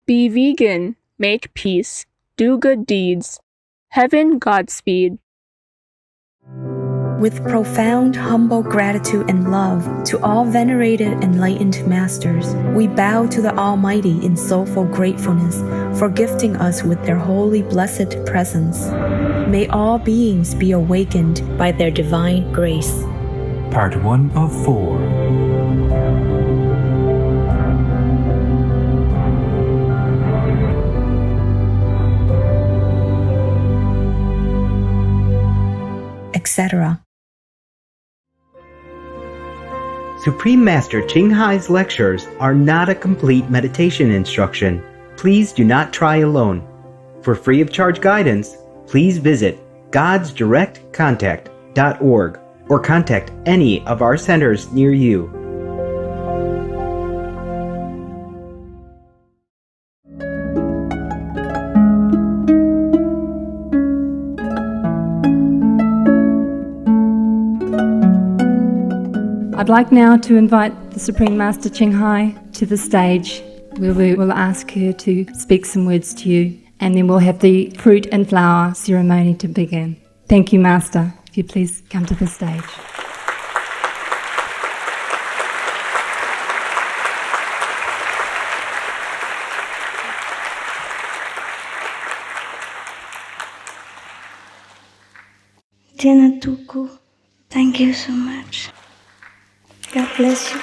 Be vegan, make peace, do good deeds. Heaven Godspeed. With profound, humble gratitude and love to all venerated enlightened masters, we bow to the Almighty in soulful gratefulness for gifting us with their holy blessed presence. May all beings be awakened by their divine grace. Part 1 of 4. Etc. Supreme Master Ching Hai's lectures are not a complete meditation instruction. Please do not try alone. For free of charge guidance, please visit godsdirectcontact.org or contact any of our centers near you. I'd like now to invite the Supreme Master Ching Hai to the stage, where we will ask her to speak some words to you, and then we'll have the fruit and flower ceremony to begin. Thank you, Master. If you please come to the stage. Tēnā tuku. Thank you so much. God bless you.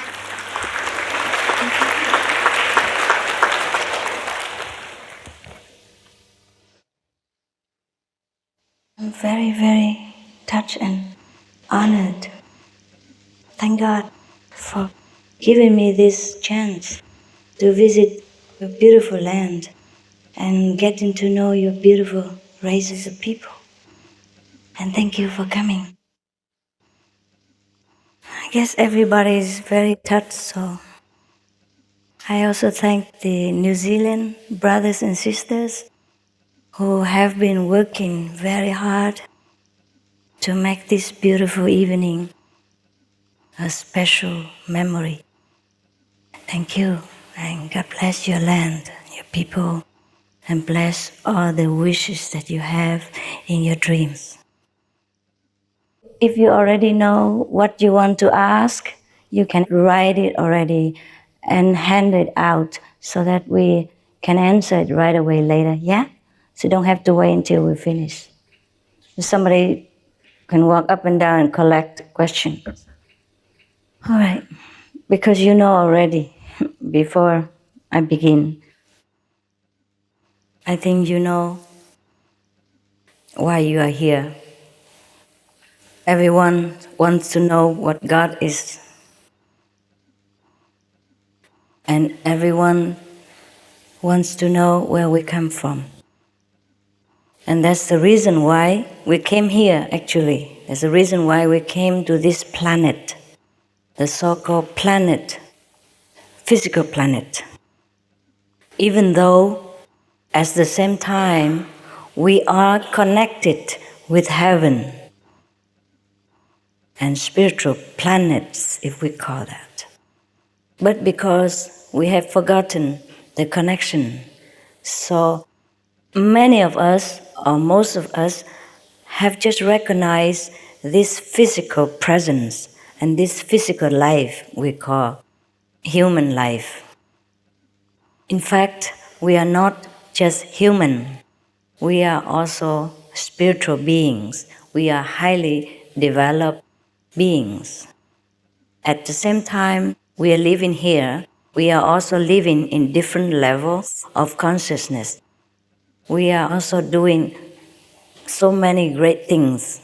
I'm very, very touched and honored. Thank God for giving me this chance to visit your beautiful land and getting to know your beautiful races of people. And thank you for coming. I guess everybody is very touched, so I also thank the New Zealand brothers and sisters who have been working very hard to make this beautiful evening a special memory. Thank you, and God bless your land, your people, and bless all the wishes that you have in your dreams. If you already know what you want to ask, you can write it already and hand it out so that we can answer it right away later, yeah? So you don't have to wait until we finish. Somebody can walk up and down and collect questions. All right, because you know already, before I begin, I think you know why you are here. Everyone wants to know what God is. And everyone wants to know where we come from. And that's the reason why we came here, actually. That's the reason why we came to this planet, the so-called planet, physical planet. Even though, at the same time, we are connected with heaven and spiritual planets, if we call that. But because we have forgotten the connection, so many of us, or most of us, have just recognized this physical presence and this physical life we call human life. In fact, we are not just human. We are also spiritual beings. We are highly developed beings. At the same time, we are living here. We are also living in different levels of consciousness. We are also doing so many great things.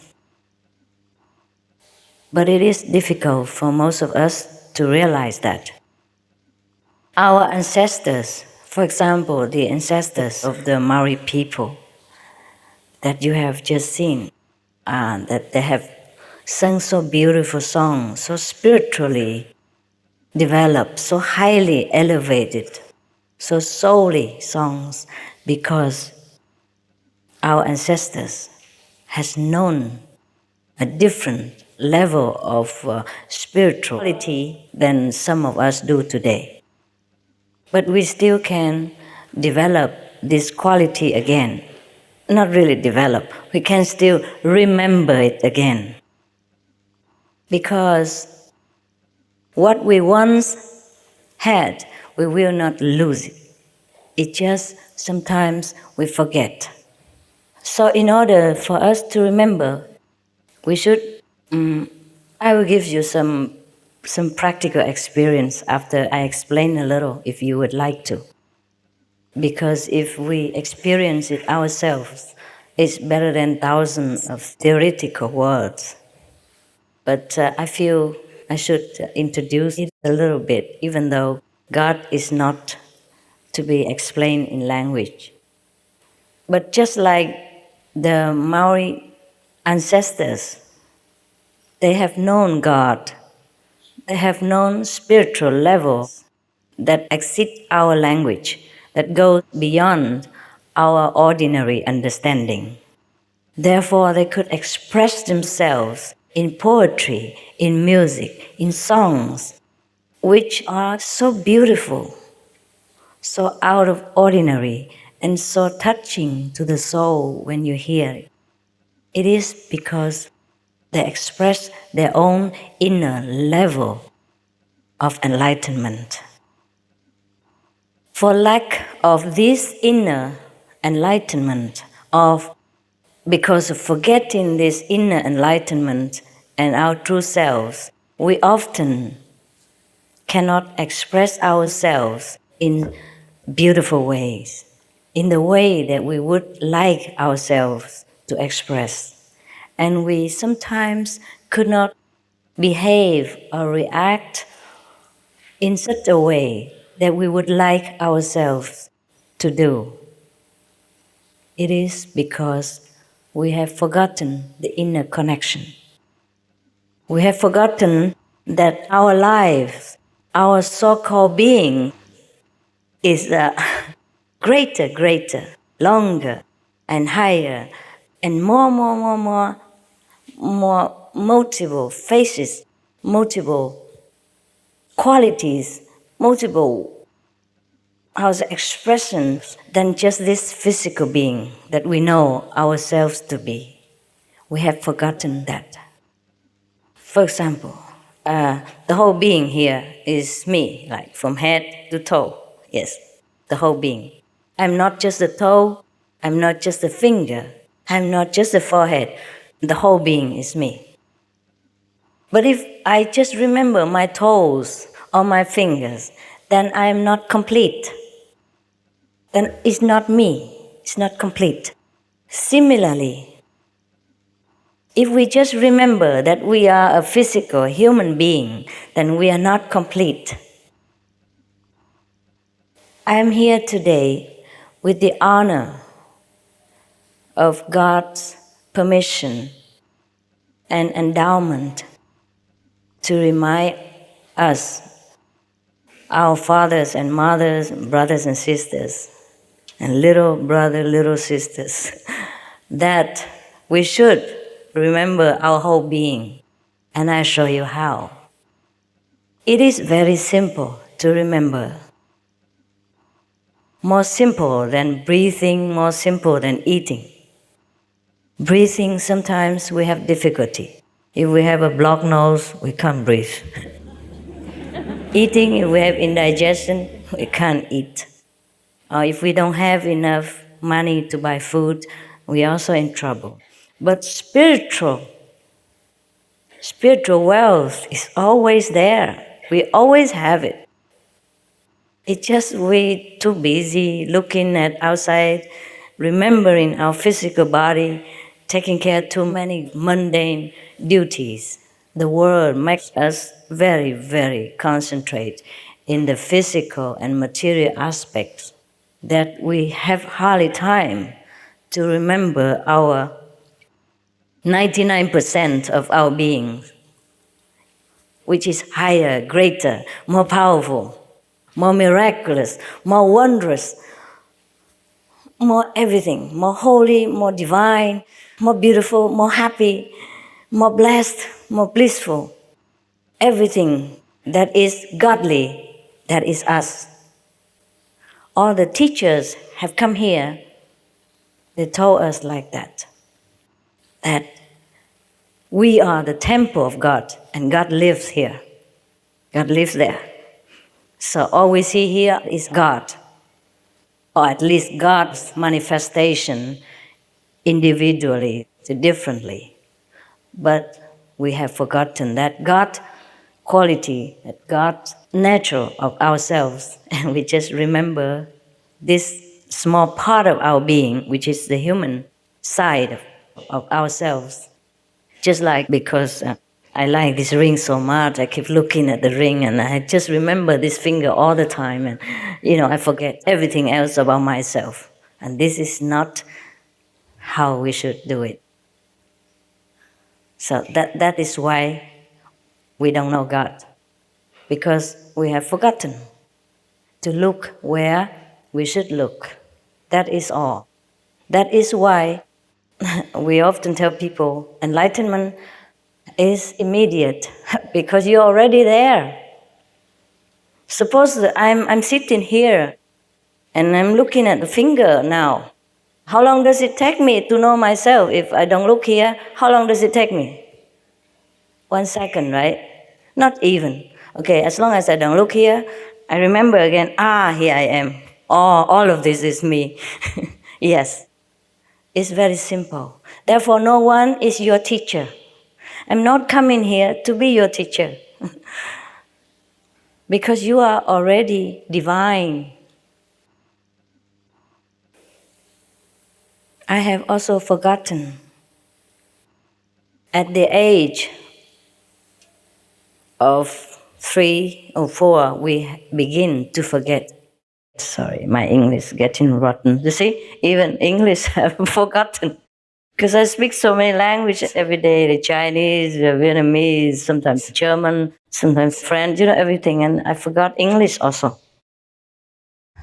But it is difficult for most of us to realize that. Our ancestors, for example, the ancestors of the Maori people that you have just seen, that they have sung so beautiful songs, so spiritually developed, so highly elevated, so soully songs, because our ancestors has known a different level of spirituality than some of us do today. But we still can develop this quality again. Not really develop, we can still remember it again. Because what we once had, we will not lose it. It just sometimes we forget. So in order for us to remember, we should, I will give you some practical experience after I explain a little, if you would like to. Because if we experience it ourselves, it's better than thousands of theoretical words. But I feel I should introduce it a little bit, even though God is not to be explained in language. But just like the Maori ancestors, they have known God. They have known spiritual levels that exceed our language, that go beyond our ordinary understanding. Therefore, they could express themselves in poetry, in music, in songs, which are so beautiful, so out of ordinary, and so touching to the soul when you hear it. It is because they express their own inner level of enlightenment. For lack of this inner enlightenment, because of forgetting this inner enlightenment and our true selves, we often cannot express ourselves in beautiful ways, in the way that we would like ourselves to express. And we sometimes could not behave or react in such a way that we would like ourselves to do. It is because we have forgotten the inner connection. We have forgotten that our lives, our so-called being, is greater, longer, and higher, and more multiple faces, multiple qualities, multiple expressions than just this physical being that we know ourselves to be. We have forgotten that. For example, the whole being here is me, like from head to toe. Yes, the whole being. I'm not just the toe, I'm not just the finger, I'm not just the forehead. The whole being is me. But if I just remember my toes or my fingers, then I am not complete. Then it's not me, it's not complete. Similarly, if we just remember that we are a physical human being, then we are not complete. I am here today with the honor of God's permission and endowment to remind us, our fathers and mothers, brothers and sisters, and little brother, little sisters, that we should remember our whole being, and I show you how. It is very simple to remember. More simple than breathing, more simple than eating. Breathing, sometimes we have difficulty. If we have a blocked nose, we can't breathe. Eating, if we have indigestion, we can't eat. Or if we don't have enough money to buy food, we are also in trouble. But spiritual wealth is always there. We always have it. It's just we too busy looking at outside, remembering our physical body, taking care of too many mundane duties. The world makes us very, very concentrate in the physical and material aspects that we have hardly time to remember our 99% of our being, which is higher, greater, more powerful, more miraculous, more wondrous, more everything, more holy, more divine, more beautiful, more happy, more blessed, more blissful. Everything that is godly, that is us. all the teachers have come here, they told us like that we are the temple of God, and God lives here. God lives there. So all we see here is God, or at least God's manifestation individually, differently. But we have forgotten that God quality, that God's nature of ourselves, and we just remember this small part of our being, which is the human side of ourselves. Just like because I like this ring so much, I keep looking at the ring and I just remember this finger all the time, and I forget everything else about myself. And this is not how we should do it. So that is why we don't know God, because we have forgotten to look where we should look. That is all. That is why we often tell people enlightenment is immediate, because you're already there. Suppose that I'm sitting here and I'm looking at the finger now. How long does it take me to know myself if I don't look here? How long does it take me? 1 second, right? Not even. Okay, as long as I don't look here, I remember again, here I am. All of this is me. Yes, it's very simple. Therefore, no one is your teacher. I'm not coming here to be your teacher. Because you are already divine. I have also forgotten. At the age of 3 or 4, we begin to forget. Sorry, my English getting rotten. You see, even English I've forgotten. Because I speak so many languages every day, the Chinese, the Vietnamese, sometimes German, sometimes French, everything. And I forgot English also.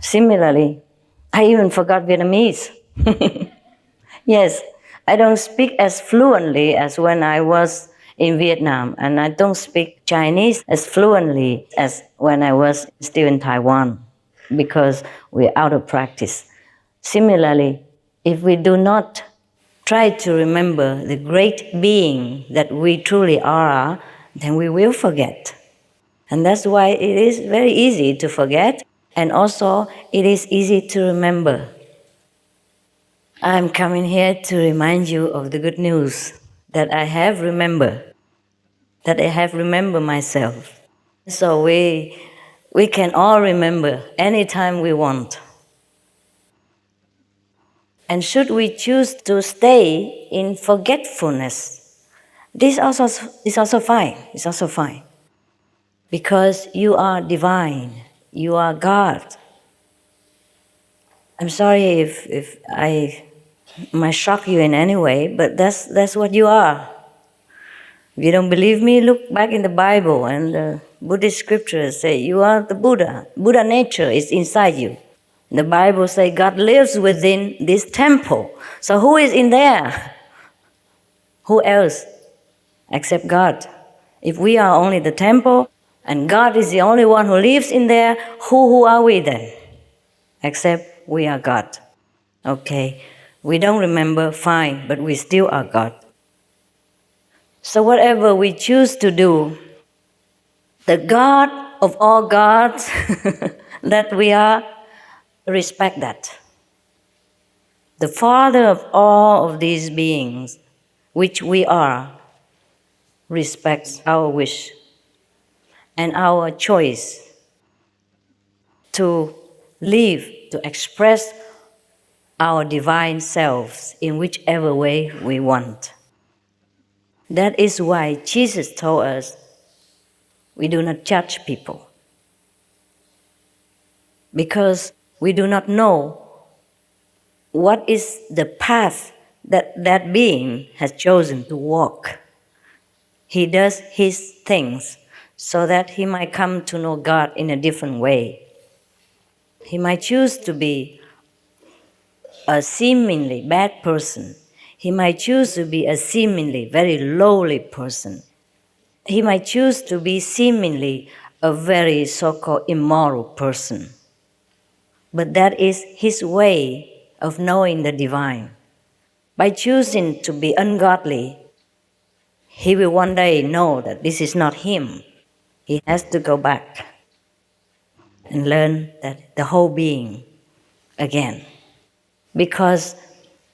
Similarly, I even forgot Vietnamese. Yes, I don't speak as fluently as when I was in Vietnam, and I don't speak Chinese as fluently as when I was still in Taiwan, because we're out of practice. Similarly, if we do not try to remember the great being that we truly are, then we will forget. And that's why it is very easy to forget, and also it is easy to remember. I'm coming here to remind you of the good news that I have remembered myself. So we can all remember anytime we want. And should we choose to stay in forgetfulness, this is also fine. It's also fine. Because you are divine. You are God. I'm sorry if I might shock you in any way, but that's what you are. If you don't believe me, look back in the Bible, and the Buddhist scriptures say you are the Buddha. Buddha nature is inside you. The Bible says God lives within this temple. So who is in there? Who else except God? If we are only the temple and God is the only one who lives in there, who are we then? Except we are God. Okay, we don't remember, fine, but we still are God. So whatever we choose to do, the God of all gods that we are, respect that. The Father of all of these beings, which we are, respects our wish and our choice to live, to express our divine selves in whichever way we want. That is why Jesus told us we do not judge people, because we do not know what is the path that being has chosen to walk. He does his things so that he might come to know God in a different way. He might choose to be a seemingly bad person. He might choose to be a seemingly very lowly person. He might choose to be seemingly a very so-called immoral person. But that is his way of knowing the divine. By choosing to be ungodly, he will one day know that this is not him. He has to go back and learn that the whole being again. Because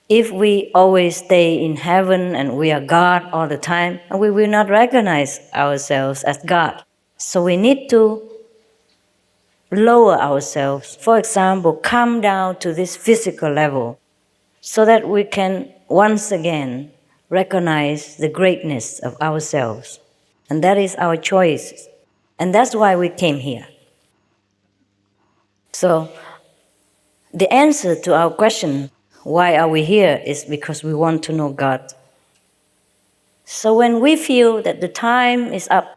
if we always stay in heaven and we are God all the time, we will not recognize ourselves as God. So we need to lower ourselves. For example, come down to this physical level so that we can once again recognize the greatness of ourselves. And that is our choice. And that's why we came here. So the answer to our question, why are we here, is because we want to know God. So when we feel that the time is up,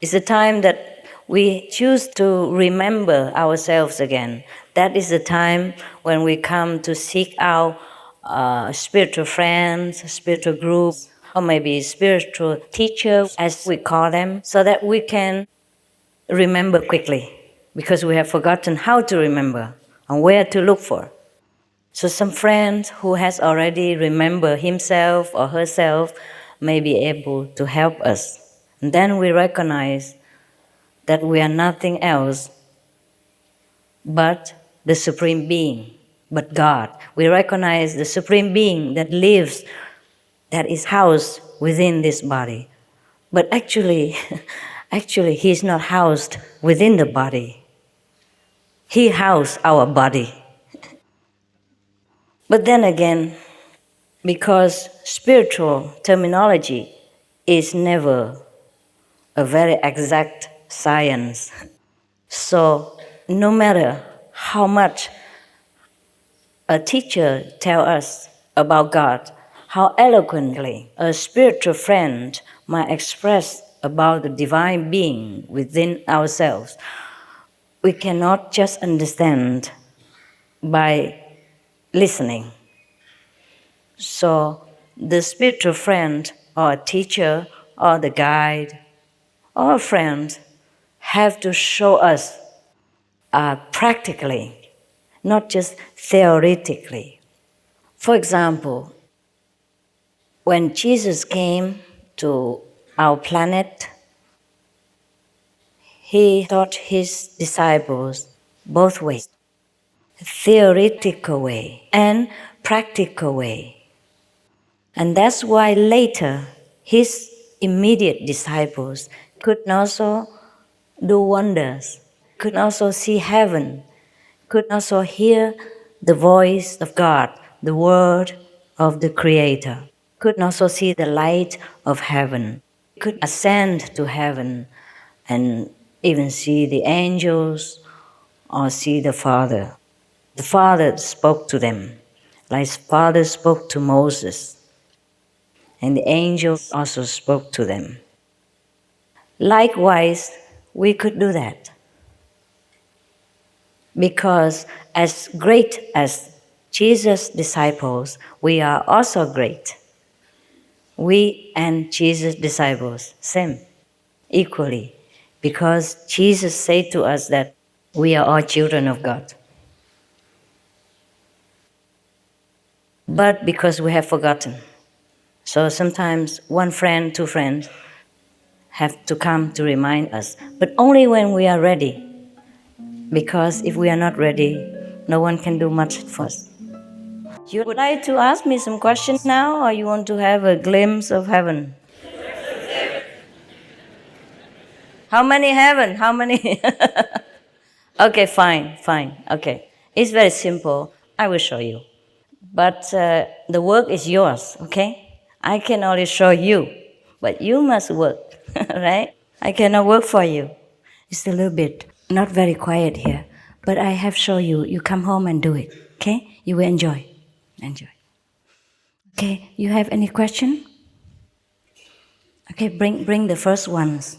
it's the time that we choose to remember ourselves again. That is the time when we come to seek out spiritual friends, spiritual groups, or maybe spiritual teachers, as we call them, so that we can remember quickly, because we have forgotten how to remember and where to look for. So some friend who has already remembered himself or herself may be able to help us. And then we recognize that we are nothing else but the Supreme Being, but God. We recognize the Supreme Being that lives, that is housed within this body. But actually, He is not housed within the body. He housed our body. But then again, because spiritual terminology is never a very exact science, so no matter how much a teacher tells us about God, how eloquently a spiritual friend might express about the divine being within ourselves, we cannot just understand by listening. So the spiritual friend or a teacher or the guide or a friend have to show us practically, not just theoretically. For example, when Jesus came to our planet, he taught his disciples both ways, theoretical way and practical way. And that's why later his immediate disciples could also do wonders, could also see heaven, could also hear the voice of God, the word of the Creator, could also see the light of heaven, could ascend to heaven and even see the angels or see the Father. The Father spoke to them, like Father spoke to Moses, and the angels also spoke to them. Likewise, we could do that. Because as great as Jesus' disciples, we are also great. We and Jesus' disciples, same, equally. Because Jesus said to us that we are all children of God. But because we have forgotten. So sometimes one friend, two friends have to come to remind us. But only when we are ready. Because if we are not ready, no one can do much for us. You would like to ask me some questions now, or you want to have a glimpse of heaven? How many heaven? How many? Okay, fine. Okay. It's very simple. I will show you. But the work is yours, okay? I can only show you, but you must work, right? I cannot work for you. It's a little bit not very quiet here, but I have shown you. You come home and do it, okay? You will enjoy. Okay, you have any question? Okay, bring the first ones.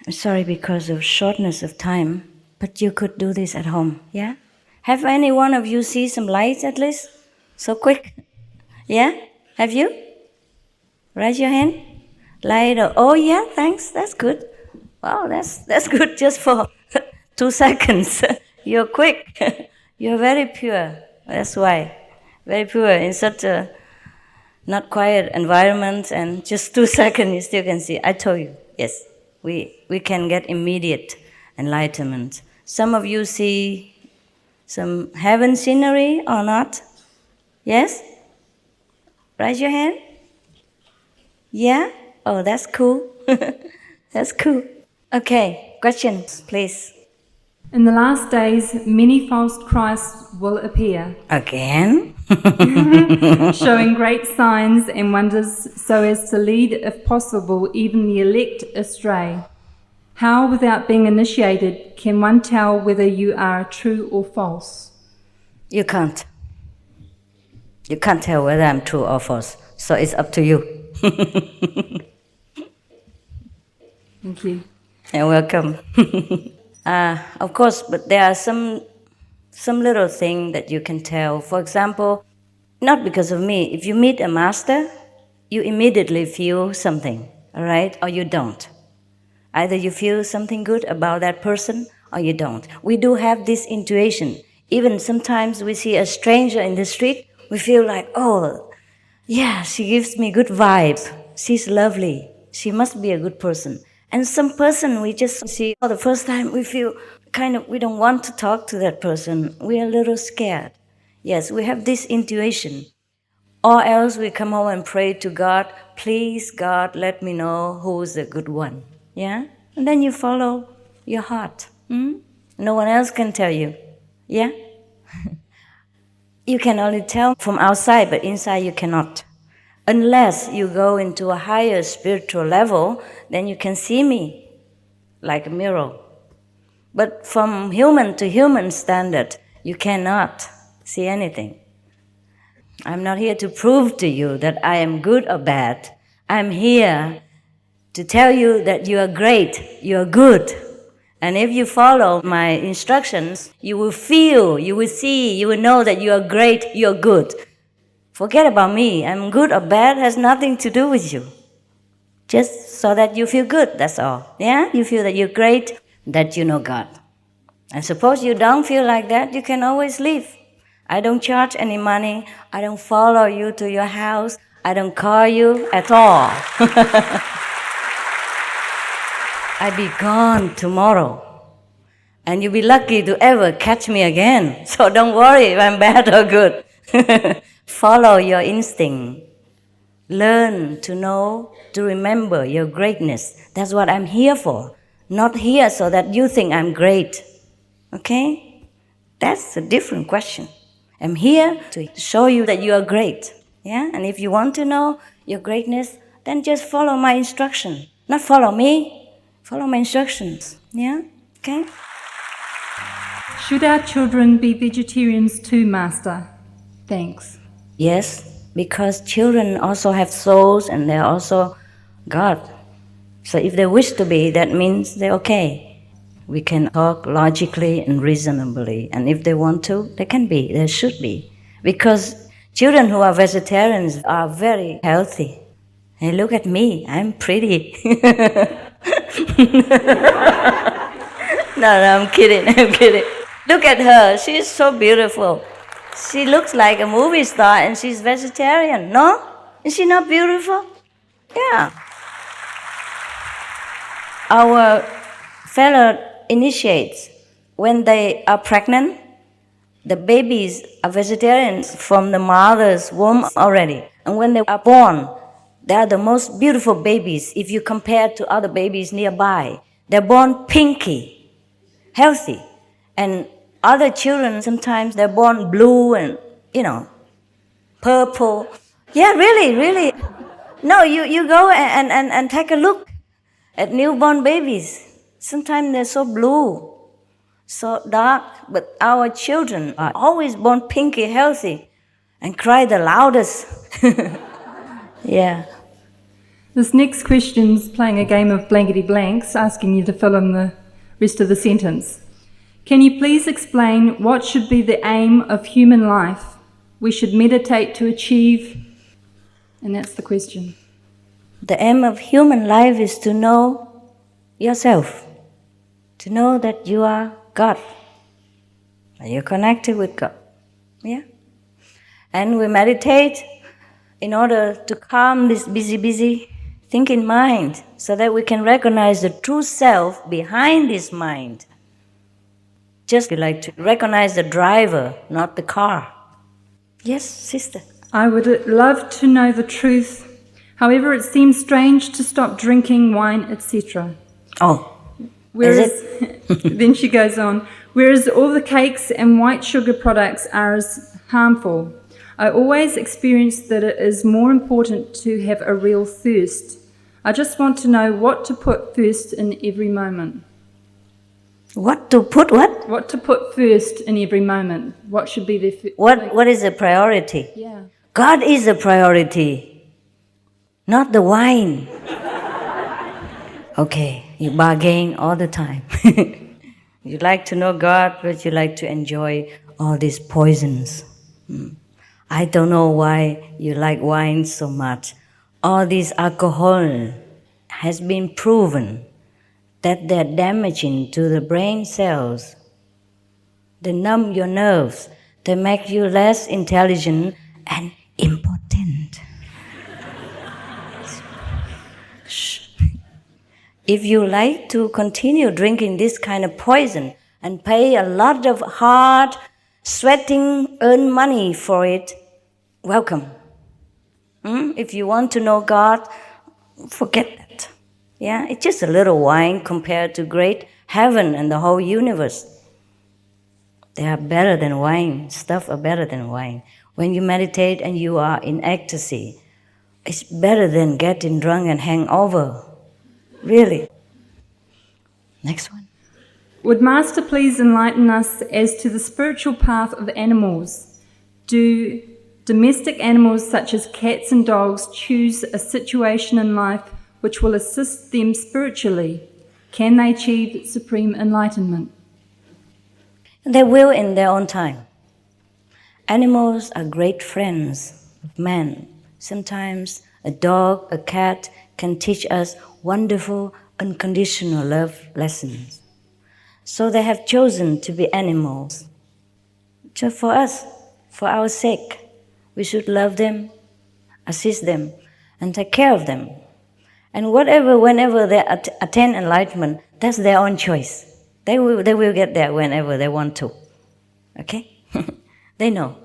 I'm sorry because of shortness of time, but you could do this at home, yeah? Have any one of you see some lights at least? So quick? Yeah? Have you? Raise your hand. Light. Oh yeah, thanks. That's good. Wow, that's good just for 2 seconds. You're quick. You're very pure. That's why. Very pure in such a not quiet environment, and just 2 seconds you still can see. I told you, yes, we can get immediate enlightenment. Some of you see some heaven scenery or not? Yes? Raise your hand. Yeah? Oh, that's cool. That's cool. Okay, questions, please. In the last days, many false Christs will appear, Again? showing great signs and wonders so as to lead, if possible, even the elect astray. How, without being initiated, can one tell whether you are true or false? You can't. You can't tell whether I'm true or false. So it's up to you. Thank you. You're welcome. Of course, but there are some little thing that you can tell. For example, not because of me. If you meet a master, you immediately feel something, all right? Or you don't. Either you feel something good about that person or you don't. We do have this intuition. Even sometimes we see a stranger in the street, we feel like, oh, yeah, she gives me good vibe. She's lovely. She must be a good person. And some person we just see for the first time, we feel we don't want to talk to that person. We're a little scared. Yes, we have this intuition. Or else we come home and pray to God, please, God, let me know who's the good one. Yeah? And then you follow your heart. No one else can tell you. Yeah? You can only tell from outside, but inside you cannot. Unless you go into a higher spiritual level, then you can see me like a mirror. But from human to human standard, you cannot see anything. I'm not here to prove to you that I am good or bad. I'm here to tell you that you are great, you are good. And if you follow my instructions, you will feel, you will see, you will know that you are great, you are good. Forget about me. I'm good or bad has nothing to do with you. Just so that you feel good, that's all. Yeah? You feel that you're great, that you know God. And suppose you don't feel like that, you can always leave. I don't charge any money. I don't follow you to your house. I don't call you at all. I'll be gone tomorrow. And you'll be lucky to ever catch me again. So don't worry if I'm bad or good. Follow your instinct. Learn to know, to remember your greatness. That's what I'm here for. Not here so that you think I'm great. Okay? That's a different question. I'm here to show you that you are great. Yeah? And if you want to know your greatness, then just follow my instruction. Not follow me. Follow my instructions. Yeah? Okay? Should our children be vegetarians too, Master? Thanks. Yes, because children also have souls and they're also God. So if they wish to be, that means they're okay. We can talk logically and reasonably. And if they want to, they can be, they should be. Because children who are vegetarians are very healthy. Hey, look at me, I'm pretty. No, I'm kidding, I'm kidding. Look at her, she's so beautiful. She looks like a movie star and she's vegetarian, no? Is she not beautiful? Yeah. Our fellow initiates, when they are pregnant, the babies are vegetarians from the mother's womb already. And when they are born, they are the most beautiful babies if you compare to other babies nearby. They're born pinky, healthy. And other children, sometimes they're born blue and, purple. Yeah, really, really. No, you go and take a look at newborn babies. Sometimes they're so blue, so dark, but our children are always born pinky, healthy, and cry the loudest. Yeah. This next question's playing a game of blankety blanks, asking you to fill in the rest of the sentence. Can you please explain what should be the aim of human life we should meditate to achieve? And that's the question. The aim of human life is to know yourself, to know that you are God. You're connected with God. Yeah? And we meditate in order to calm this busy thinking mind so that we can recognize the true self behind this mind. Just like to recognize the driver, not the car. Yes, sister. I would love to know the truth. However, it seems strange to stop drinking wine, etc. Oh, Whereas, is then she goes on, whereas all the cakes and white sugar products are as harmful. I always experience that it is more important to have a real thirst. I just want to know what to put first in every moment. What to put what? What to put first in every moment. What should be the first? What is the priority? Yeah. God is the priority, not the wine. Okay, you bargain all the time. You like to know God, but you like to enjoy all these poisons. I don't know why you like wine so much. All this alcohol has been proven that they're damaging to the brain cells. They numb your nerves. They make you less intelligent and impotent. If you like to continue drinking this kind of poison and pay a lot of hard, sweating, earn money for it, welcome. If you want to know God, forget that. Yeah, it's just a little wine compared to great heaven and the whole universe. They are better than wine. Stuff are better than wine. When you meditate and you are in ecstasy, it's better than getting drunk and hangover. Really. Next one. Would Master please enlighten us as to the spiritual path of animals? Do domestic animals such as cats and dogs choose a situation in life which will assist them spiritually? Can they achieve supreme enlightenment? They will in their own time. Animals are great friends of man. Sometimes a dog, a cat can teach us wonderful, unconditional love lessons. So they have chosen to be animals. Just for us, for our sake, we should love them, assist them, and take care of them. And whenever they attain enlightenment, that's their own choice. They will get there whenever they want to. Okay? They know.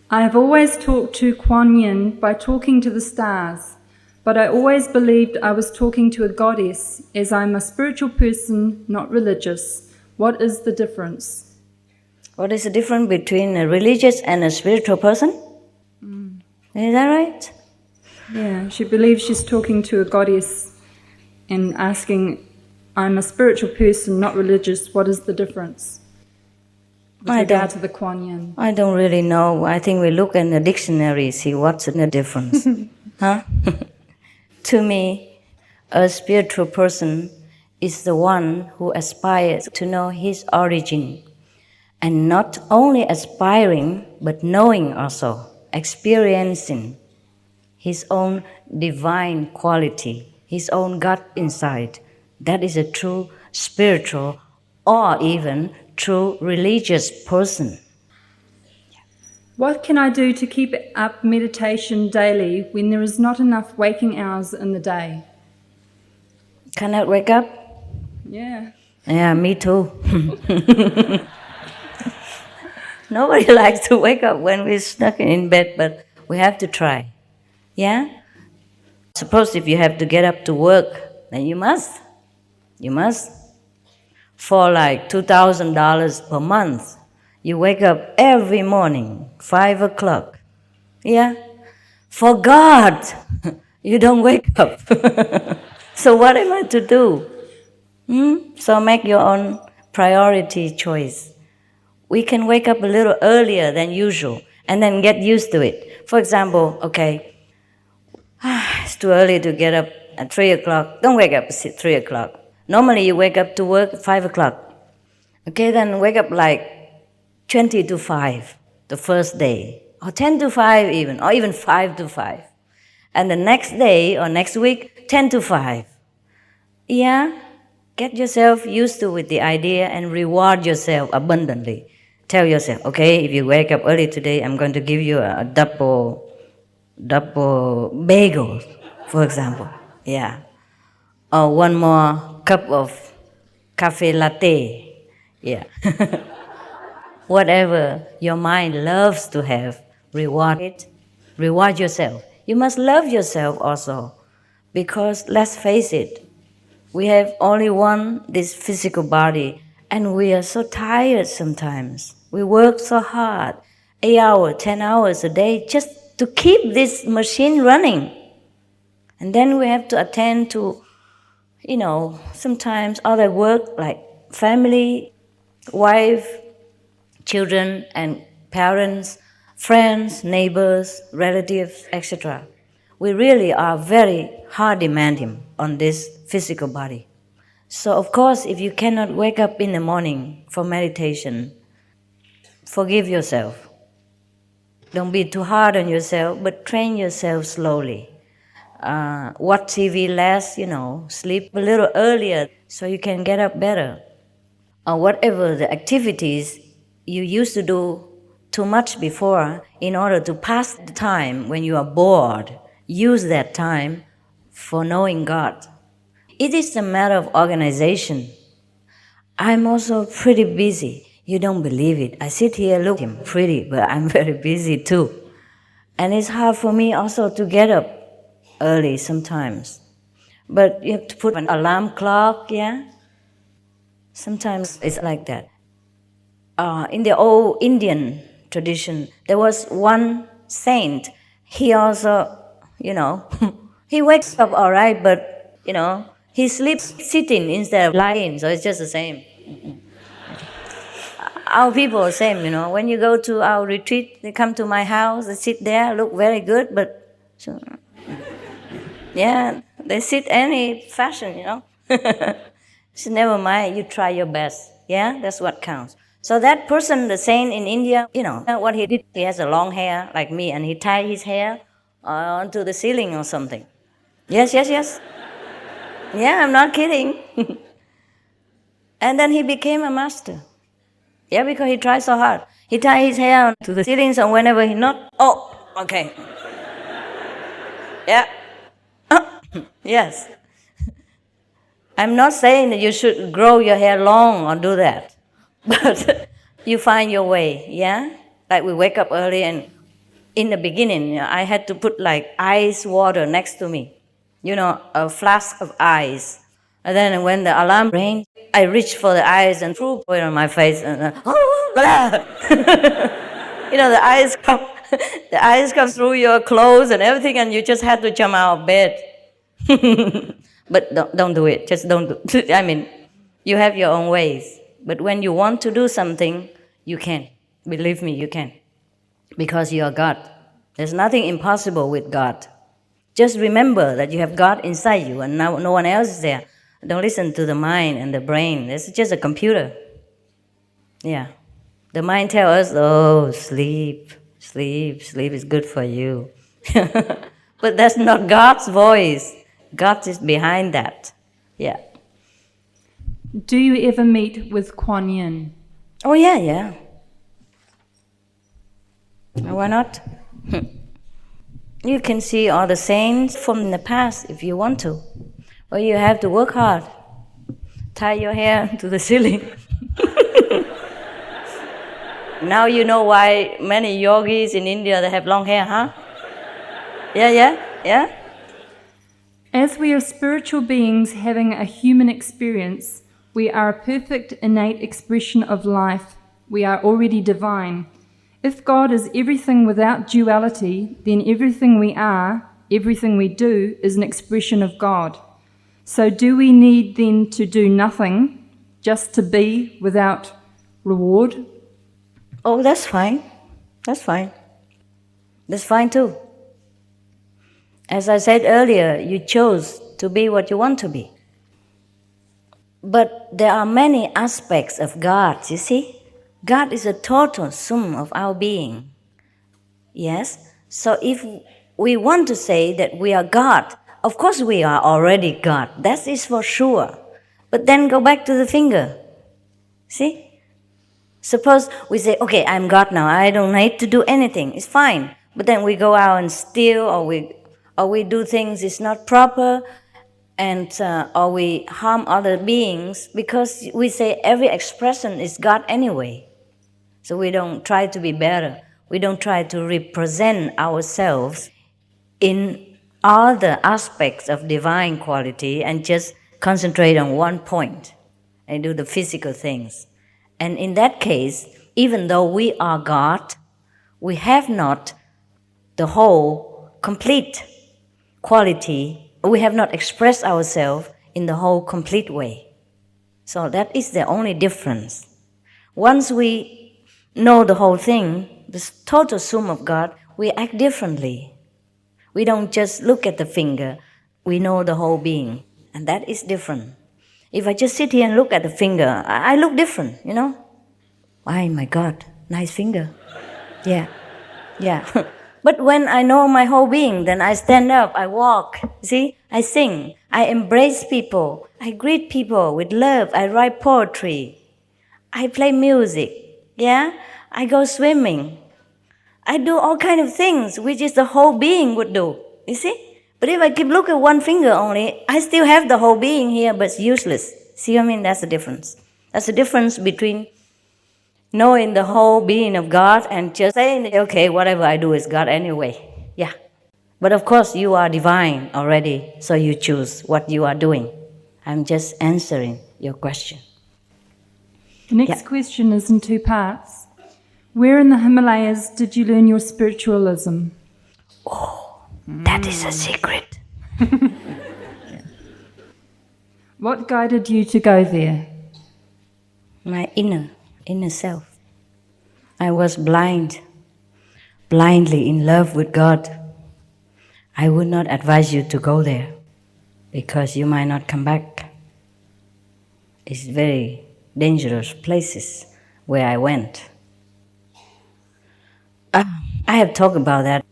I have always talked to Kuan Yin by talking to the stars, but I always believed I was talking to a goddess, as I'm a spiritual person, not religious. What is the difference? What is the difference between a religious and a spiritual person? Is that right? Yeah, she believes she's talking to a goddess and asking, I'm a spiritual person, not religious. What is the difference? With regard to the Kuan Yin. I don't really know. I think we look in the dictionary, see what's the difference. Huh? To me, a spiritual person is the one who aspires to know his origin, and not only aspiring, but knowing also, experiencing his own divine quality, his own God inside. That is a true spiritual or even true religious person. What can I do to keep up meditation daily when there is not enough waking hours in the day? Cannot wake up? Yeah. Yeah, me too. Nobody likes to wake up when we're stuck in bed, but we have to try. Yeah? Suppose if you have to get up to work, then you must. You must. For like $2,000 per month, you wake up every morning, 5 o'clock. Yeah? For God, you don't wake up. So what am I to do? So make your own priority choice. We can wake up a little earlier than usual and then get used to it. For example, okay, it's too early to get up at 3 o'clock. Don't wake up at 3 o'clock. Normally you wake up to work at 5 o'clock. Okay, then wake up like 20 to 5 the first day, or 10 to 5 even, or even 5 to 5. And the next day or next week, 10 to 5. Yeah? Get yourself used to with the idea and reward yourself abundantly. Tell yourself, okay, if you wake up early today, I'm going to give you a double bagel, for example. Yeah. Or one more cup of cafe latte. Yeah. Whatever your mind loves to have, reward it. Reward yourself. You must love yourself also. Because let's face it, we have only this physical body, and we are so tired sometimes. We work so hard, 8 hours, 10 hours a day, just to keep this machine running. And then we have to attend to, sometimes other work like family, wife, children, and parents, friends, neighbors, relatives, etc. We really are very hard demanding on this physical body. So of course, if you cannot wake up in the morning for meditation, forgive yourself. Don't be too hard on yourself, but train yourself slowly. Watch TV less, sleep a little earlier so you can get up better. Or whatever the activities you used to do too much before, in order to pass the time when you are bored, use that time for knowing God. It is a matter of organization. I'm also pretty busy. You don't believe it. I sit here looking pretty, but I'm very busy too. And it's hard for me also to get up early sometimes. But you have to put an alarm clock, yeah? Sometimes it's like that. In the old Indian tradition, there was one saint. He also, he wakes up all right, but, he sleeps sitting instead of lying, so it's just the same. Our people are the same, When you go to our retreat, they come to my house, they sit there, look very good, but, yeah, they sit any fashion, So never mind, you try your best. Yeah, that's what counts. So that person, the saint in India, what he did, he has a long hair like me, and he tied his hair onto the ceiling or something. Yes. Yeah, I'm not kidding. And then he became a master. Yeah, because he tried so hard. He tied his hair onto the ceiling, so whenever he knocked, okay. Yeah. Yes. I'm not saying that you should grow your hair long or do that, but you find your way, yeah? Like we wake up early, and in the beginning, I had to put like ice water next to me, a flask of ice. And then when the alarm rang, I reached for the ice and threw it on my face, and the ice comes through your clothes and everything, and you just had to jump out of bed. But don't do it. Just don't do. You have your own ways. But when you want to do something, you can. Believe me, you can. Because you are God. There's nothing impossible with God. Just remember that you have God inside you, and now no one else is there. Don't listen to the mind and the brain. It's just a computer. Yeah. The mind tells us, sleep is good for you. But that's not God's voice. God is behind that. Yeah. Do you ever meet with Kuan Yin? Oh, yeah. Why not? You can see all the saints from the past if you want to. Or you have to work hard. Tie your hair to the ceiling. Now you know why many yogis in India, they have long hair, huh? Yeah? As we are spiritual beings having a human experience, we are a perfect innate expression of life. We are already divine. If God is everything without duality, then everything we are, everything we do, is an expression of God. So do we need then to do nothing, just to be without reward? Oh, that's fine. That's fine too. As I said earlier, you chose to be what you want to be. But there are many aspects of God, you see? God is a total sum of our being. Yes? So if we want to say that we are God, of course we are already God. That is for sure. but then go back to the finger. See? Suppose we say, okay, I'm God now, I don't need to do anything, it's fine. But then we go out and steal, or we do things is not proper, and or we harm other beings, because we say every expression is God anyway. So we don't try to be better. We don't try to represent ourselves in all the aspects of divine quality and just concentrate on one point and do the physical things. And in that case, even though we are God, we have not the whole complete quality. We have not expressed ourselves in the whole complete way. So that is the only difference. Once we know the whole thing, the total sum of God, we act differently. We don't just look at the finger, we know the whole being, and that is different. If I just sit here and look at the finger, I look different, you know? Why, my God, nice finger. Yeah. But when I know my whole being, then I stand up, I walk, see? I sing, I embrace people, I greet people with love, I write poetry, I play music, yeah? I go swimming. I do all kind of things which is the whole being would do, you see? But if I keep looking at one finger only, I still have the whole being here, but it's useless. See what I mean? That's the difference. That's the difference between knowing the whole being of God and just saying, okay, whatever I do is God anyway. Yeah. But of course, you are divine already, so you choose what you are doing. I'm just answering your question. The next question is in 2 parts. Where in the Himalayas did you learn your spiritualism? That is a secret. What guided you to go there? My inner self. I was blindly in love with God. I would not advise you to go there because you might not come back. It's very dangerous places where I went. I have talked about that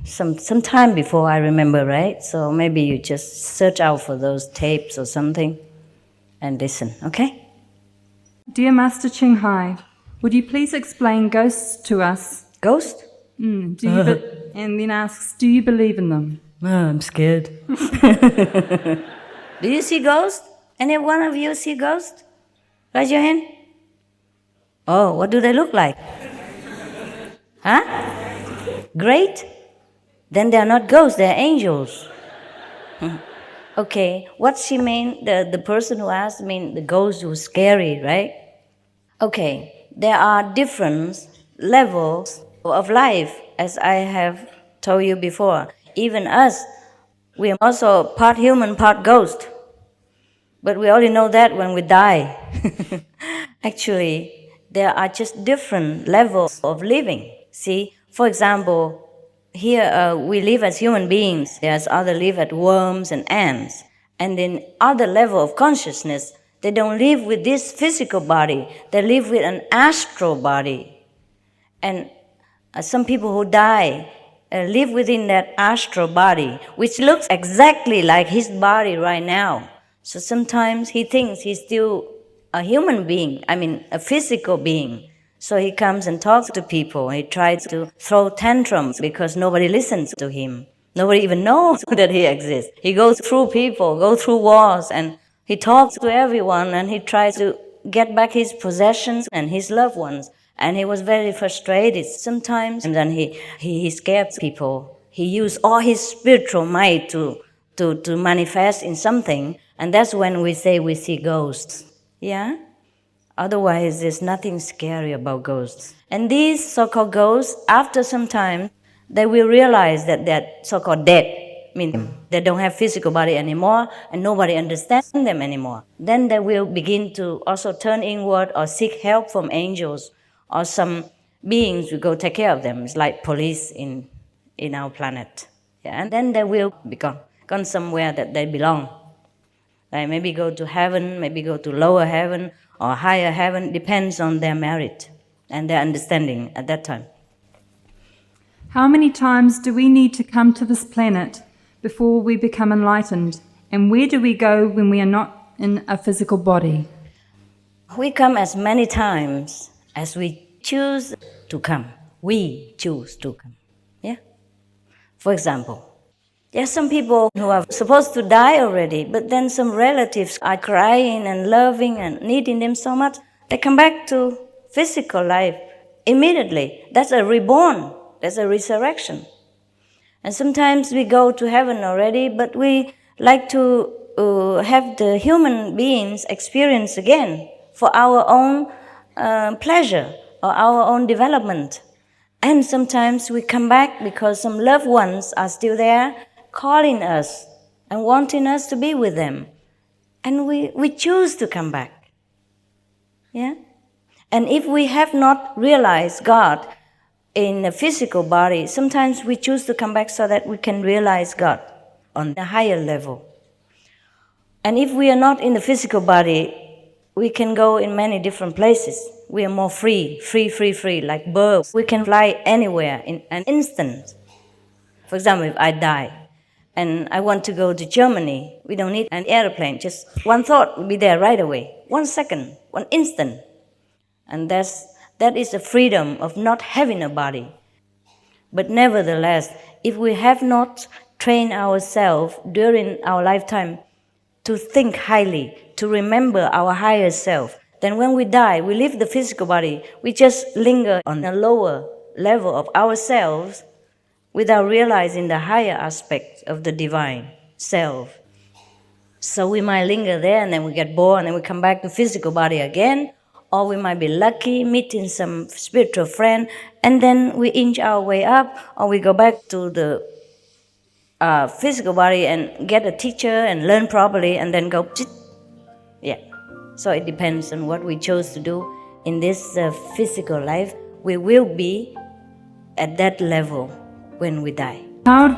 some time before, I remember, right? So maybe you just search out for those tapes or something and listen, okay? Dear Master Ching Hai, would you please explain ghosts to us? Ghost? And then asks, do you believe in them? I'm scared. Do you see ghosts? Any one of you see ghosts? Raise your hand. Oh, what do they look like? Huh? Great? Then they are not ghosts, they are angels. Okay, what she mean, the person who asked mean the ghost was scary, right? Okay, there are different levels of life, as I have told you before. Even us, we are also part human, part ghost. But we only know that when we die. Actually, there are just different levels of living. See, for example, here we live as human beings. There's other live as worms and ants. And in other level of consciousness, they don't live with this physical body. They live with an astral body. And some people who die live within that astral body, which looks exactly like his body right now. So sometimes he thinks he's still a human being, a physical being. So he comes and talks to people. He tries to throw tantrums because nobody listens to him. Nobody even knows that he exists. He goes through people, goes through walls, and he talks to everyone, and he tries to get back his possessions and his loved ones. And he was very frustrated sometimes, and then he scared people. He used all his spiritual might to manifest in something, and that's when we say we see ghosts. Yeah? Otherwise, there's nothing scary about ghosts. And these so-called ghosts, after some time, they will realize that they're so-called dead. Meaning they don't have physical body anymore, and nobody understands them anymore. Then they will begin to also turn inward or seek help from angels, or some beings will go take care of them. It's like police in our planet. Yeah? And then they will be gone somewhere that they belong. Like maybe go to heaven, maybe go to lower heaven or higher heaven, depends on their merit and their understanding at that time. How many times do we need to come to this planet before we become enlightened? And where do we go when we are not in a physical body? We come as many times as we choose to come. We choose to come. Yeah? For example, there's some people who are supposed to die already, but then some relatives are crying and loving and needing them so much, they come back to physical life immediately. That's a reborn. That's a resurrection. And sometimes we go to heaven already, but we like to have the human beings experience again for our own pleasure or our own development. And sometimes we come back because some loved ones are still there calling us and wanting us to be with them. And we choose to come back. Yeah? And if we have not realized God in a physical body, sometimes we choose to come back so that we can realize God on a higher level. And if we are not in the physical body, we can go in many different places. We are more free, like birds. We can fly anywhere in an instant. For example, if I die and I want to go to Germany, we don't need an airplane. Just one thought will be there right away. 1 second, 1 instant. And that is the freedom of not having a body. But nevertheless, if we have not trained ourselves during our lifetime to think highly, to remember our higher self, then when we die, we leave the physical body, we just linger on a lower level of ourselves without realizing the higher aspect of the divine self. So we might linger there and then we get bored and then we come back to physical body again, or we might be lucky meeting some spiritual friend and then we inch our way up, or we go back to the physical body and get a teacher and learn properly and then go. Yeah. So it depends on what we chose to do in this physical life. We will be at that level when we die. How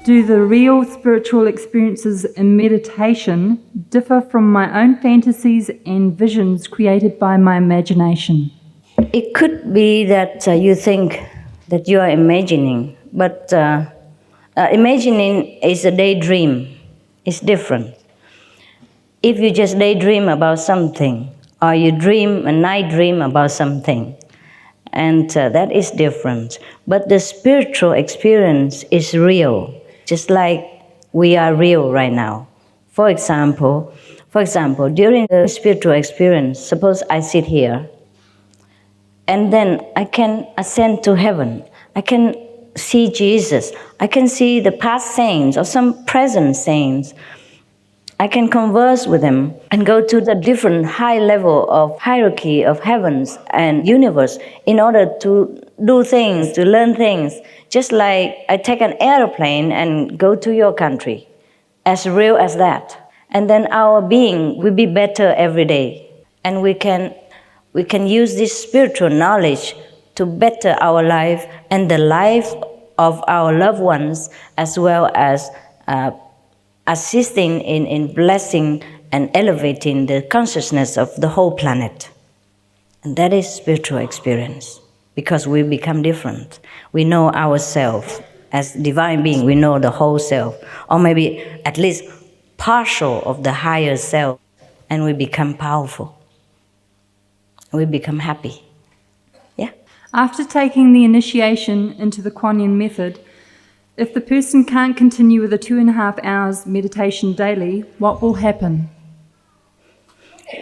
do the real spiritual experiences in meditation differ from my own fantasies and visions created by my imagination? It could be that you think that you are imagining, but imagining is a daydream. It's different. If you just daydream about something, or you dream a night dream about something, and that is different. But the spiritual experience is real, just like we are real right now. For example, during the spiritual experience, suppose I sit here, and then I can ascend to heaven. I can see Jesus. I can see the past saints or some present saints. I can converse with them and go to the different high level of hierarchy of heavens and universe in order to do things, to learn things. Just like I take an airplane and go to your country, as real as that. And then our being will be better every day. And we can use this spiritual knowledge to better our life and the life of our loved ones, as well as assisting in blessing and elevating the consciousness of the whole planet. And that is spiritual experience, because we become different. We know ourselves as divine being. We know the whole self, or maybe at least partial of the higher self, and we become powerful. We become happy. Yeah. After taking the initiation into the Kuan Yin method, if the person can't continue with the 2.5 hours meditation daily, what will happen?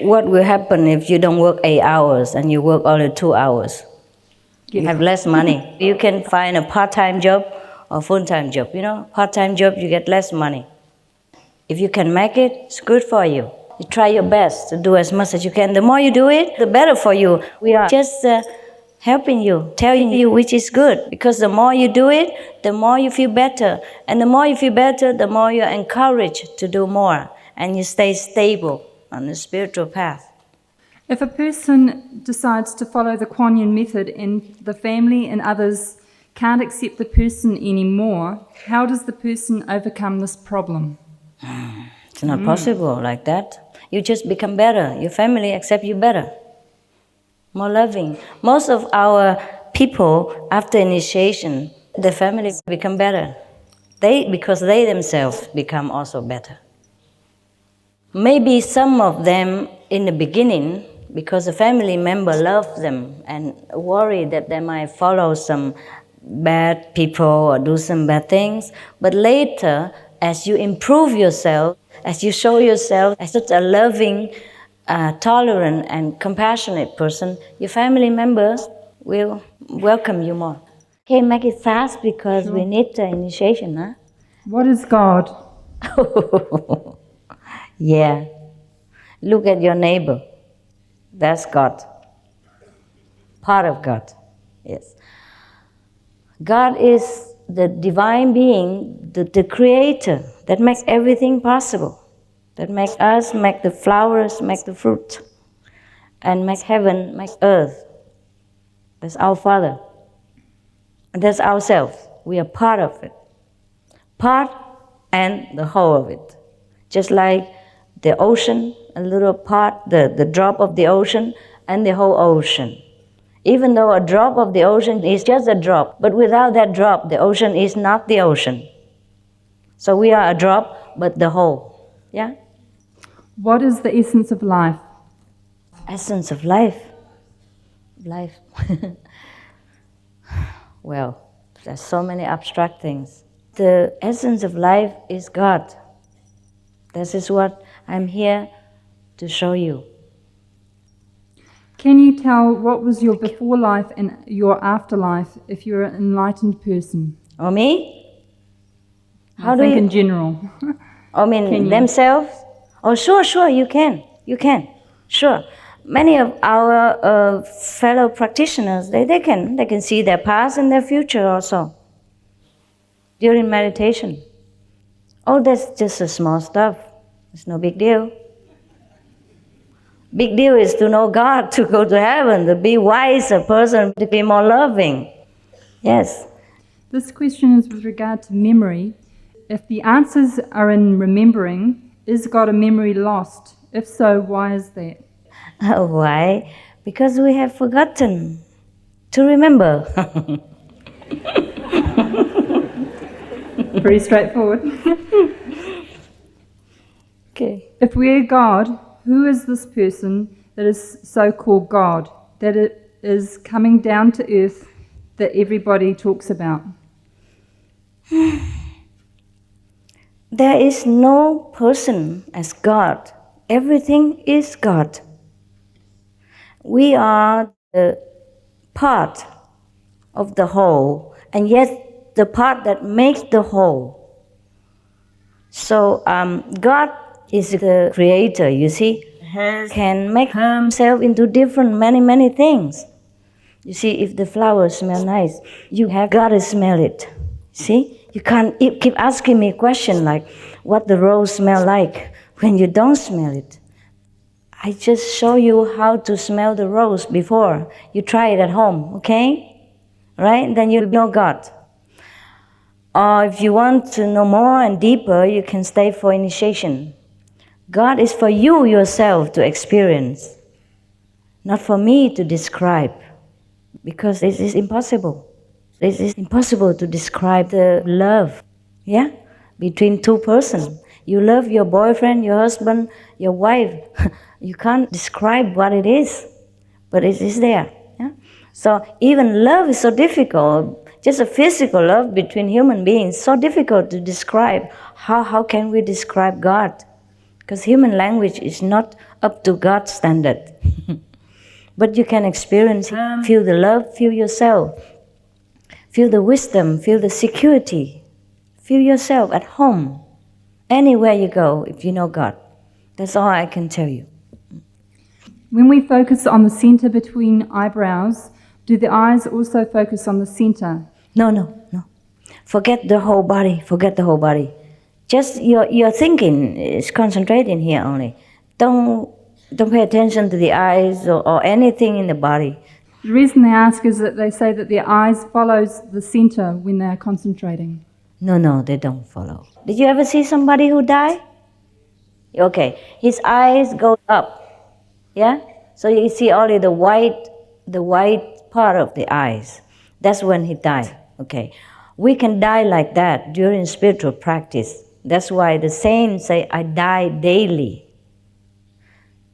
What will happen if you don't work 8 hours and you work only 2 hours? You have less money. You can find a part-time job or full-time job. Part-time job, you get less money. If you can make it, it's good for you. You try your best to do as much as you can. The more you do it, the better for you. We are just helping you, telling you which is good. Because the more you do it, the more you feel better. And the more you feel better, the more you're encouraged to do more. And you stay stable on the spiritual path. If a person decides to follow the Kuan Yin method and the family and others can't accept the person anymore, how does the person overcome this problem? It's not possible like that. You just become better. Your family accept you better. More loving. Most of our people, after initiation, the families become better. Because they themselves become also better. Maybe some of them in the beginning, because a family member loves them and worry that they might follow some bad people or do some bad things. But later, as you improve yourself, as you show yourself as such a loving, tolerant and compassionate person, your family members will welcome you more. Okay, make it fast because we need the initiation, huh? What is God? Yeah. Look at your neighbor. That's God. Part of God. Yes. God is the divine being, the creator that makes everything possible. That makes us, make the flowers, make the fruit, and make heaven, make earth. That's our Father. And that's ourselves. We are part of it. Part and the whole of it. Just like the ocean, a little part, the drop of the ocean, and the whole ocean. Even though a drop of the ocean is just a drop, but without that drop, the ocean is not the ocean. So we are a drop, but the whole. Yeah? What is the essence of life? Essence of life. Life. Well, there's so many abstract things. The essence of life is God. This is what I'm here to show you. Can you tell what was your before life and your afterlife if you're an enlightened person? Or me? I think in general. I mean themselves? Oh, sure, you can. Sure. Many of our fellow practitioners, they can see their past and their future also during meditation. Oh, that's just a small stuff. It's no big deal. Big deal is to know God, to go to heaven, to be wiser person, to be more loving. Yes. This question is with regard to memory. If the answers are in remembering, is God a memory lost? If so, why is that? Why? Because we have forgotten to remember. Pretty straightforward. Okay. If we are God, who is this person that is so-called God, that it is coming down to earth that everybody talks about? There is no person as God. Everything is God. We are the part of the whole, and yet the part that makes the whole. So God is the creator, you see, can make himself into different many things. You see, if the flowers smell nice, you have got to smell it. See? You can't keep asking me a question like, what the rose smell like when you don't smell it. I just show you how to smell the rose before. You try it at home, okay? Right? Then you'll know God. Or if you want to know more and deeper, you can stay for initiation. God is for you yourself to experience, not for me to describe, because it is impossible. It is impossible to describe the love, yeah, between two persons. You love your boyfriend, your husband, your wife. You can't describe what it is, but it is there. Yeah? So even love is so difficult. Just a physical love between human beings, so difficult to describe. How can we describe God? Because human language is not up to God's standard. But you can experience, feel the love, feel yourself. Feel the wisdom, feel the security. Feel yourself at home. Anywhere you go, if you know God. That's all I can tell you. When we focus on the center between eyebrows, do the eyes also focus on the center? No. Forget the whole body. Just your thinking is concentrating here only. Don't pay attention to the eyes or anything in the body. The reason they ask is that they say that their eyes follows the center when they are concentrating. No, they don't follow. Did you ever see somebody who died? Okay, his eyes go up, yeah? So you see only the white part of the eyes. That's when he died, okay? We can die like that during spiritual practice. That's why the saints say, I die daily.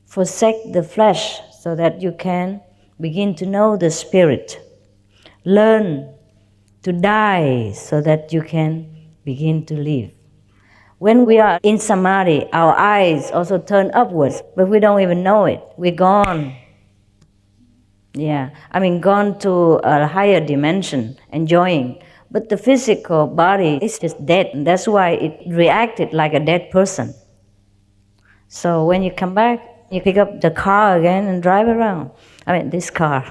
forsake the flesh so that you can begin to know the spirit. Learn to die so that you can begin to live. When we are in samadhi, our eyes also turn upwards, but we don't even know it. We're gone. Yeah, gone to a higher dimension, enjoying. But the physical body is just dead. And that's why it reacted like a dead person. So when you come back, you pick up the car again and drive around. This car.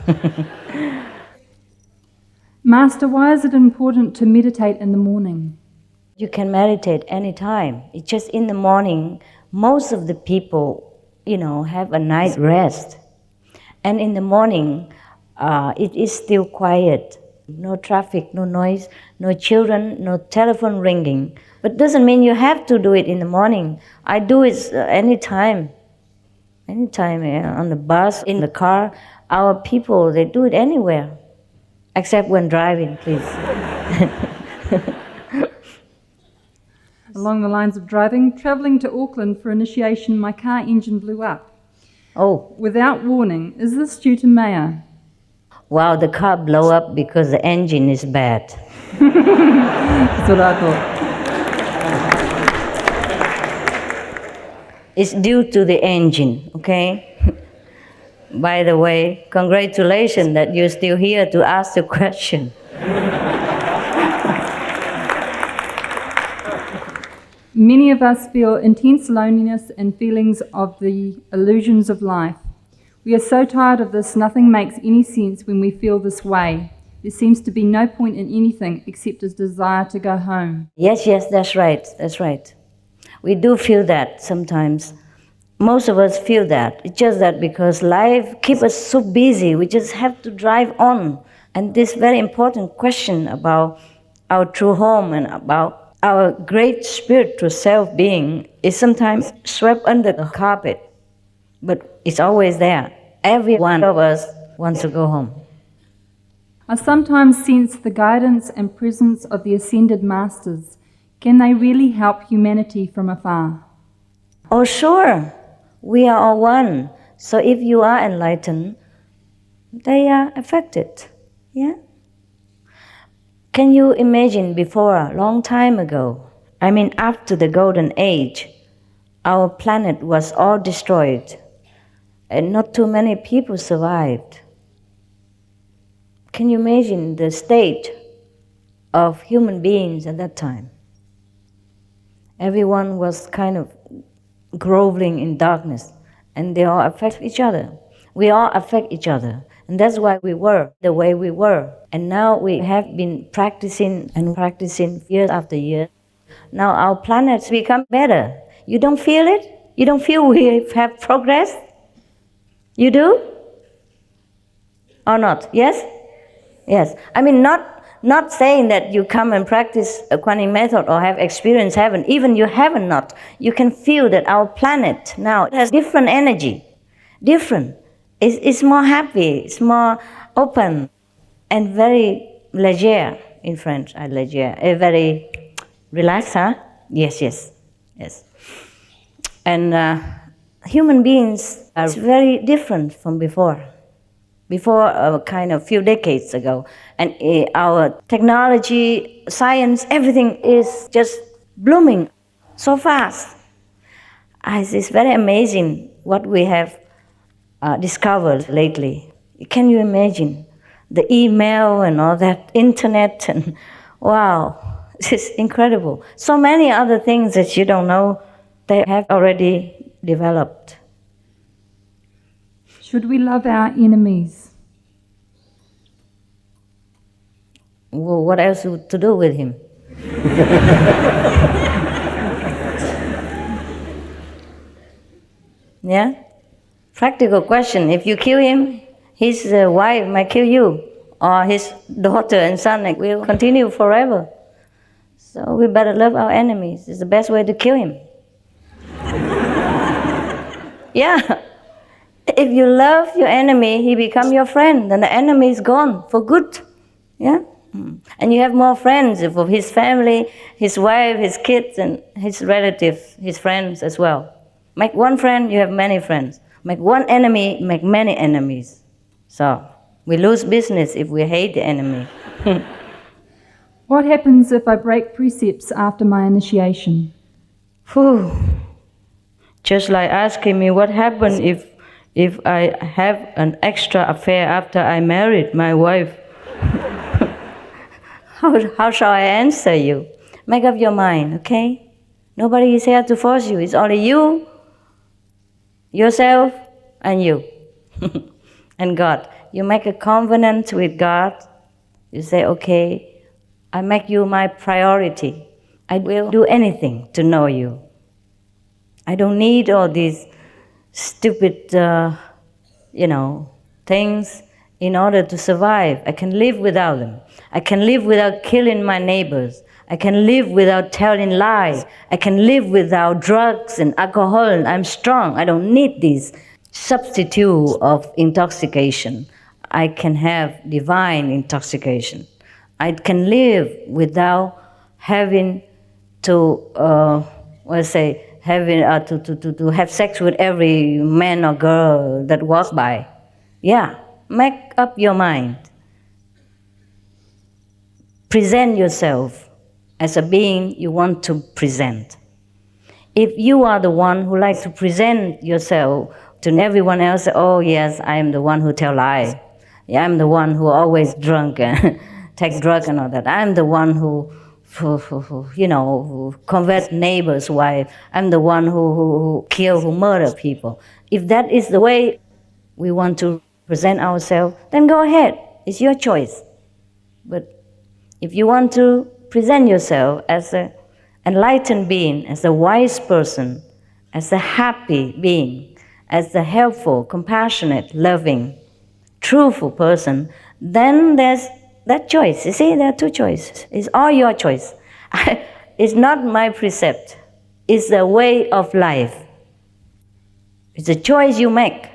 Master, why is it important to meditate in the morning? You can meditate anytime. It's just in the morning, most of the people, have a night rest. And in the morning, it is still quiet. No traffic, no noise, no children, no telephone ringing. But doesn't mean you have to do it in the morning. I do it anytime. Anytime, on the bus, in the car. Our people, they do it anywhere. Except when driving, please. Along the lines of driving, travelling to Auckland for initiation, my car engine blew up. Oh. Without warning. Is this due to Maya? Wow, the car blew up because the engine is bad. That's what I thought. It's due to the engine, okay? By the way, congratulations that you're still here to ask the question. Many of us feel intense loneliness and feelings of the illusions of life. We are so tired of this, nothing makes any sense when we feel this way. There seems to be no point in anything except a desire to go home. Yes, that's right. We do feel that sometimes. Most of us feel that. It's just that because life keeps us so busy, we just have to drive on. And this very important question about our true home and about our great spiritual self-being is sometimes swept under the carpet, but it's always there. Every one of us wants to go home. I sometimes sense the guidance and presence of the ascended masters. Can they really help humanity from afar? Oh, sure. We are all one. So if you are enlightened, they are affected. Yeah? Can you imagine before, a long time ago, after the Golden Age, our planet was all destroyed and not too many people survived. Can you imagine the state of human beings at that time? Everyone was kind of groveling in darkness, and they all affect each other. We all affect each other, and that's why we were the way we were. And now we have been practicing year after year. Now our planets become better. You don't feel it? You don't feel we have progress? You do? Or not? Yes? Yes. Not saying that you come and practice a Kuan method or have experienced heaven. Even you haven't not. You can feel that our planet now has different energy. Different. It's more happy. It's more open. And very léger in French. Léger. Very relaxed, huh? Yes. And human beings are very different from before. Before kind of few decades ago. And our technology, science, everything is just blooming so fast. It's very amazing what we have discovered lately. Can you imagine? The email and all that, internet, and wow, it's incredible. So many other things that you don't know, they have already developed. Should we love our enemies? Well, what else to do with him? Yeah? Practical question. If you kill him, his wife might kill you, or his daughter and son will continue forever. So we better love our enemies. It's the best way to kill him. Yeah. If you love your enemy, he becomes your friend, then the enemy is gone for good. Yeah? And you have more friends of his family, his wife, his kids, and his relatives, his friends as well. Make one friend, you have many friends. Make one enemy, make many enemies. So we lose business if we hate the enemy. What happens if I break precepts after my initiation? Whew. Just like asking me what happened if I have an extra affair after I married my wife. How shall I answer you? Make up your mind, okay? Nobody is here to force you. It's only you, yourself, and you, and God. You make a covenant with God. You say, okay, I make you my priority. I will do anything to know you. I don't need all these stupid, things in order to survive. I can live without them. I can live without killing my neighbors. I can live without telling lies. I can live without drugs and alcohol. I'm strong. I don't need these substitute of intoxication. I can have divine intoxication. I can live without having to, to have sex with every man or girl that walks by. Yeah, make up your mind. Present yourself as a being you want to present. If you are the one who likes to present yourself to everyone else, oh yes, I am the one who tell lies. Yeah, I'm the one who always drunk and take drugs and all that. I'm the one who convert neighbor's wife. I'm the one who kill, who murder people. If that is the way we want to present ourselves, then go ahead. It's your choice. But if you want to present yourself as an enlightened being, as a wise person, as a happy being, as a helpful, compassionate, loving, truthful person, then there's that choice. You see, there are two choices. It's all your choice. It's not my precept. It's the way of life. It's a choice you make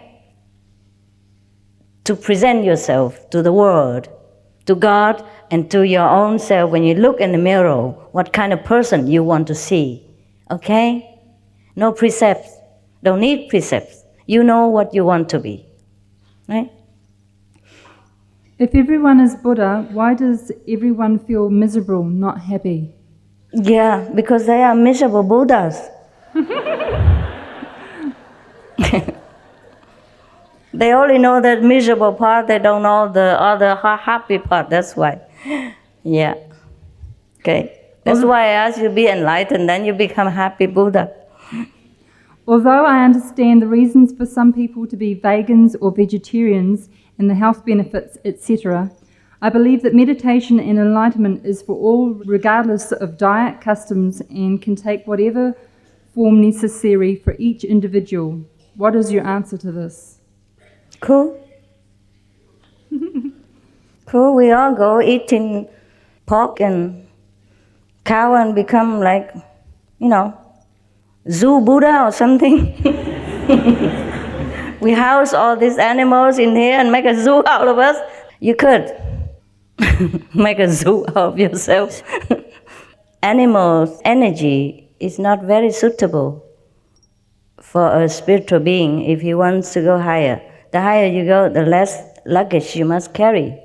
to present yourself to the world, to God, and to your own self. When you look in the mirror, what kind of person you want to see. Okay? No precepts. Don't need precepts. You know what you want to be. Right? If everyone is Buddha, why does everyone feel miserable, not happy? Yeah, because they are miserable Buddhas. They only know that miserable part, they don't know the other happy part, that's why. Yeah. Okay. That's why I asked you to be enlightened, then you become happy Buddha. Although I understand the reasons for some people to be vegans or vegetarians and the health benefits, etc., I believe that meditation and enlightenment is for all, regardless of diet, customs, and can take whatever form necessary for each individual. What is your answer to this? Cool. Cool. We all go eating pork and cow and become like, zoo Buddha or something. We house all these animals in here and make a zoo out of us. You could make a zoo out of yourself. Animals' energy is not very suitable for a spiritual being if he wants to go higher. The higher you go, the less luggage you must carry.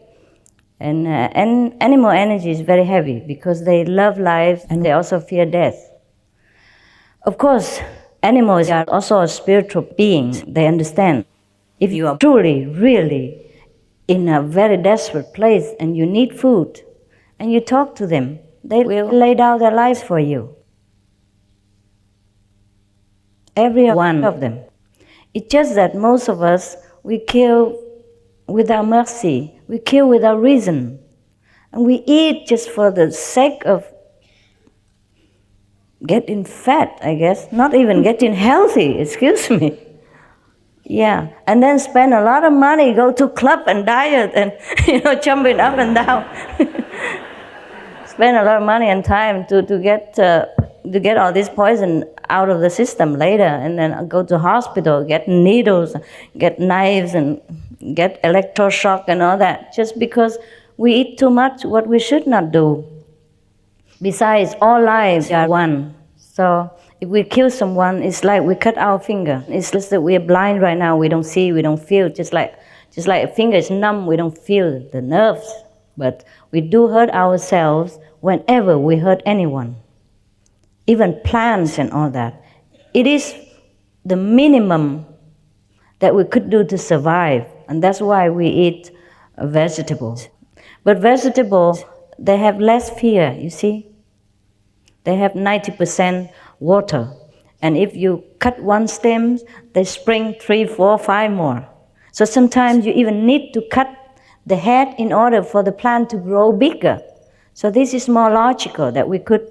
And animal energy is very heavy because they love life and they also fear death. Of course, animals are also a spiritual being. They understand. If you are truly, really in a very desperate place and you need food and you talk to them, they will lay down their lives for you. Every one of them. It's just that most of us, we kill without mercy. We kill without reason. And we eat just for the sake of getting fat, I guess. Not even getting healthy, excuse me. Yeah, and then spend a lot of money, go to club and diet and, jumping up and down. Spend a lot of money and time to get all this poison out of the system later, and then go to hospital, get needles, get knives, and get electroshock and all that, just because we eat too much what we should not do. Besides, all lives are one. So If we kill someone, it's like we cut our finger. It's just that we're blind right now. We don't see, we don't feel. Just like a finger is numb, we don't feel the nerves. But we do hurt ourselves whenever we hurt anyone, even plants and all that. It is the minimum that we could do to survive, and that's why we eat vegetables. But vegetables, they have less fear, you see. They have 90% water. And if you cut one stem, they spring 3, 4, 5 more. So sometimes you even need to cut the head in order for the plant to grow bigger. So this is more logical, that we could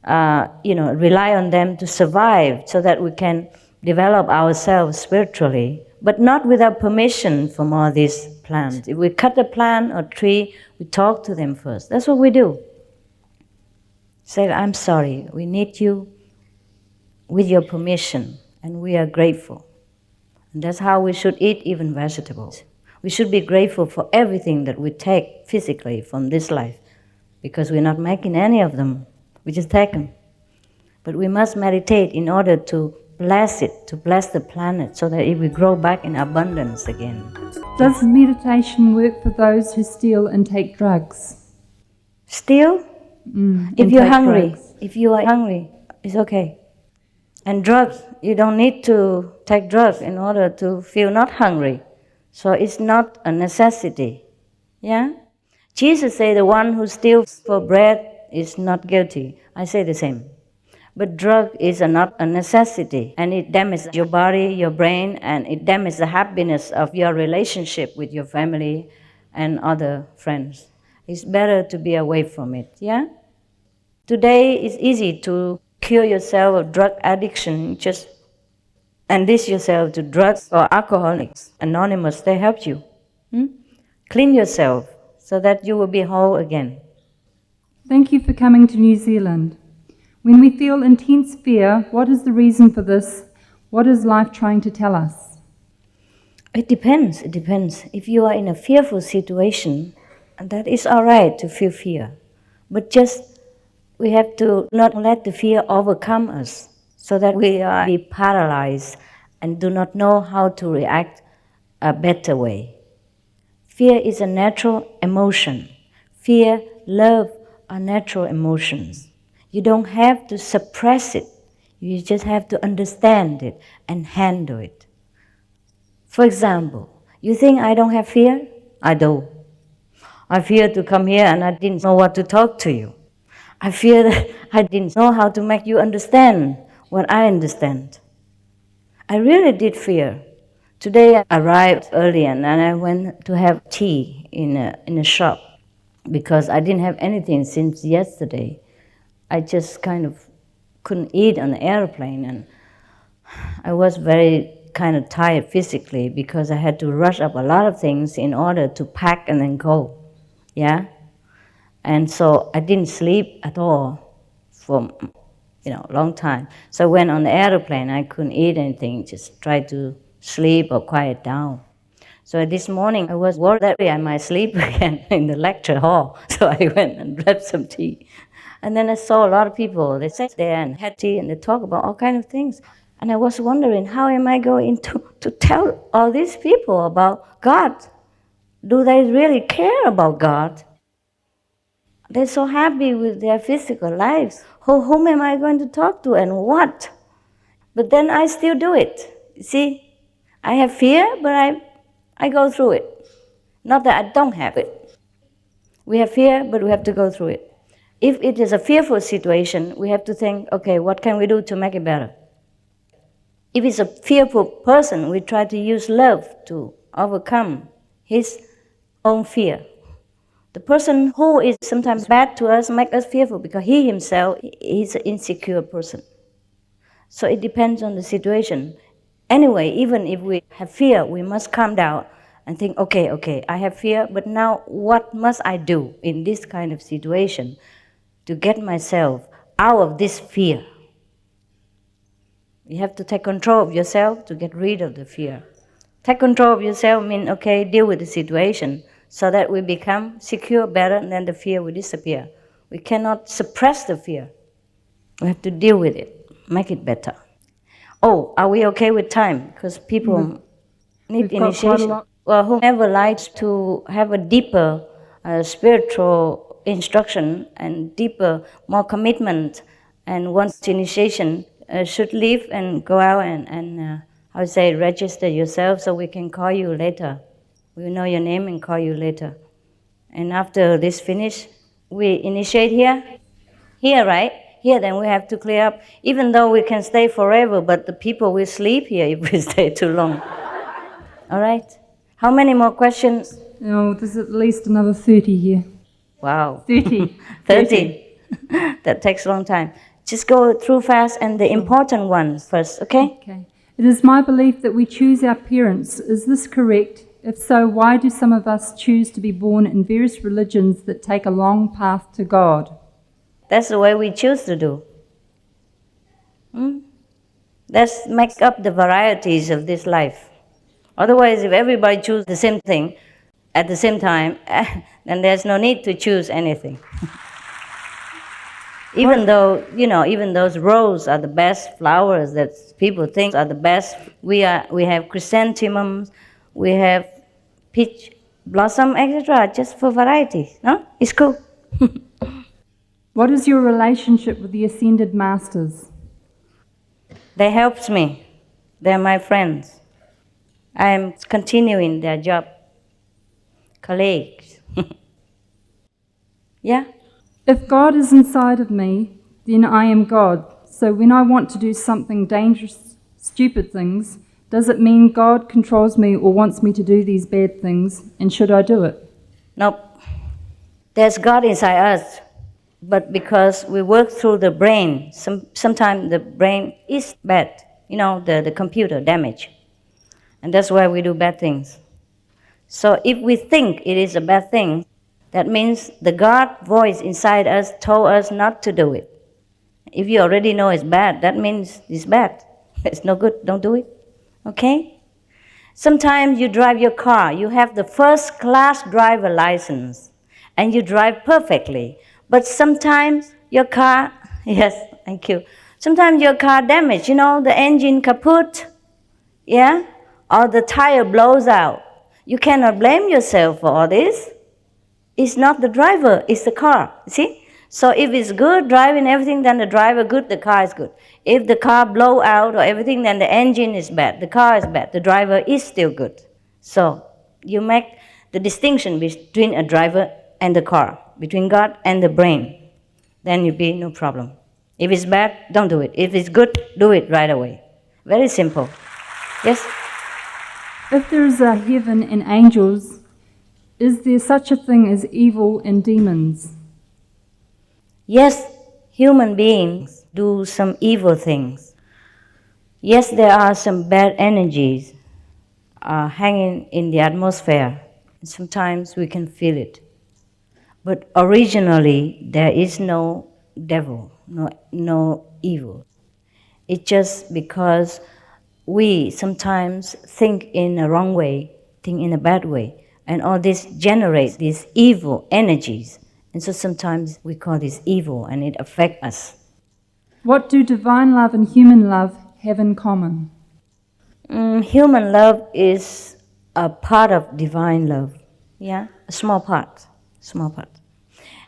rely on them to survive so that we can develop ourselves spiritually, but not without permission from all these plants. If we cut a plant or tree, we talk to them first. That's what we do. Say, I'm sorry, we need you with your permission, and we are grateful. And that's how we should eat even vegetables. We should be grateful for everything that we take physically from this life, because we're not making any of them. We just take them. But we must meditate in order to bless it, to bless the planet, so that it will grow back in abundance again. Does meditation work for those who steal and take drugs? Steal? If you're hungry, if you are hungry, it's okay. And drugs, you don't need to take drugs in order to feel not hungry. So it's not a necessity. Yeah? Jesus said the one who steals for bread is not guilty. I say the same. But drug is not a necessity, and it damages your body, your brain, and it damages the happiness of your relationship with your family and other friends. It's better to be away from it, yeah? Today it's easy to cure yourself of drug addiction. Just enlist yourself to drugs or Alcoholics Anonymous. They help you. Clean yourself so that you will be whole again. Thank you for coming to New Zealand. When we feel intense fear, what is the reason for this? What is life trying to tell us? It depends. If you are in a fearful situation, that is all right to feel fear. But just we have to not let the fear overcome us, so that we are paralyzed and do not know how to react a better way. Fear is a natural emotion. Fear, love are natural emotions. You don't have to suppress it. You just have to understand it and handle it. For example, you think I don't have fear? I do. I fear to come here and I didn't know what to talk to you. I fear that I didn't know how to make you understand what I understand. I really did fear. Today I arrived early and I went to have tea in a shop because I didn't have anything since yesterday. I just kind of couldn't eat on the airplane, and I was very kind of tired physically because I had to rush up a lot of things in order to pack and then go, yeah? And so I didn't sleep at all for a long time. So when on the airplane, I couldn't eat anything, just tried to sleep or quiet down. So this morning, I was worried that I might sleep again in the lecture hall. So I went and grabbed some tea. And then I saw a lot of people. They sat there and had tea and they talk about all kinds of things. And I was wondering, how am I going to tell all these people about God? Do they really care about God? They're so happy with their physical lives. Whom am I going to talk to and what? But then I still do it. See, I have fear, but I go through it. Not that I don't have it. We have fear, but we have to go through it. If it is a fearful situation, we have to think, okay, what can we do to make it better? If it's a fearful person, we try to use love to overcome his own fear. The person who is sometimes bad to us makes us fearful because he himself is an insecure person. So it depends on the situation. Anyway, even if we have fear, we must calm down and think, okay, I have fear, but now what must I do in this kind of situation to get myself out of this fear? You have to take control of yourself to get rid of the fear. Take control of yourself means, okay, deal with the situation so that we become secure better, and then the fear will disappear. We cannot suppress the fear. We have to deal with it. make it better. Oh, are we okay with time? Because people need we've got quite a initiation. lot. Well, whoever likes to have a deeper spiritual instruction and deeper, more commitment and wants initiation should leave and go out and I would say register yourself so we can call you later. We will know your name and call you later. And after this finish, we initiate here. Here, right? Here, then we have to clear up. Even though we can stay forever, but the people will sleep here if we stay too long. All right? How many more questions? Oh, there's at least another 30 here. Wow. 30. 30. That takes a long time. Just go through fast and the important ones first, okay? Okay. It is my belief that we choose our parents. Is this correct? If so, why do some of us choose to be born in various religions that take a long path to God? That's the way we choose to do. Let's make up the varieties of this life. Otherwise, if everybody chooses the same thing at the same time, then there's no need to choose anything. Even though, even those roses are the best flowers that people think are the best, we have chrysanthemums, we have peach blossom, etc., just for variety. No? It's cool. What is your relationship with the Ascended Masters? They helped me. They're my friends. I am continuing their job. Colleagues. Yeah? If God is inside of me, then I am God. So when I want to do something dangerous, stupid things, does it mean God controls me or wants me to do these bad things, and should I do it? Nope. There's God inside us, but because we work through the brain, sometimes the brain is bad, the computer damage. And that's why we do bad things. So if we think it is a bad thing, that means the God voice inside us told us not to do it. If you already know it's bad, that means it's bad. It's no good, don't do it. Okay? Sometimes you drive your car, you have the first class driver license, and you drive perfectly. But sometimes your car, yes, thank you. Sometimes your car damaged, the engine kaput, yeah? Or the tire blows out. You cannot blame yourself for all this. It's not the driver, it's the car, see? So if it's good, driving everything, then the driver good, the car is good. If the car blow out or everything, then the engine is bad, the car is bad, the driver is still good. So you make the distinction between a driver and the car, between God and the brain. Then you'll be no problem. If it's bad, don't do it. If it's good, do it right away. Very simple. Yes? If there is a heaven and angels, is there such a thing as evil and demons? Yes, human beings do some evil things. Yes, there are some bad energies hanging in the atmosphere. Sometimes we can feel it. But originally, there is no devil, no evil. It's just because we sometimes think in a wrong way, think in a bad way, and all this generates these evil energies. And so sometimes we call this evil, and it affects us. What do divine love and human love have in common? Human love is a part of divine love, yeah, a small part.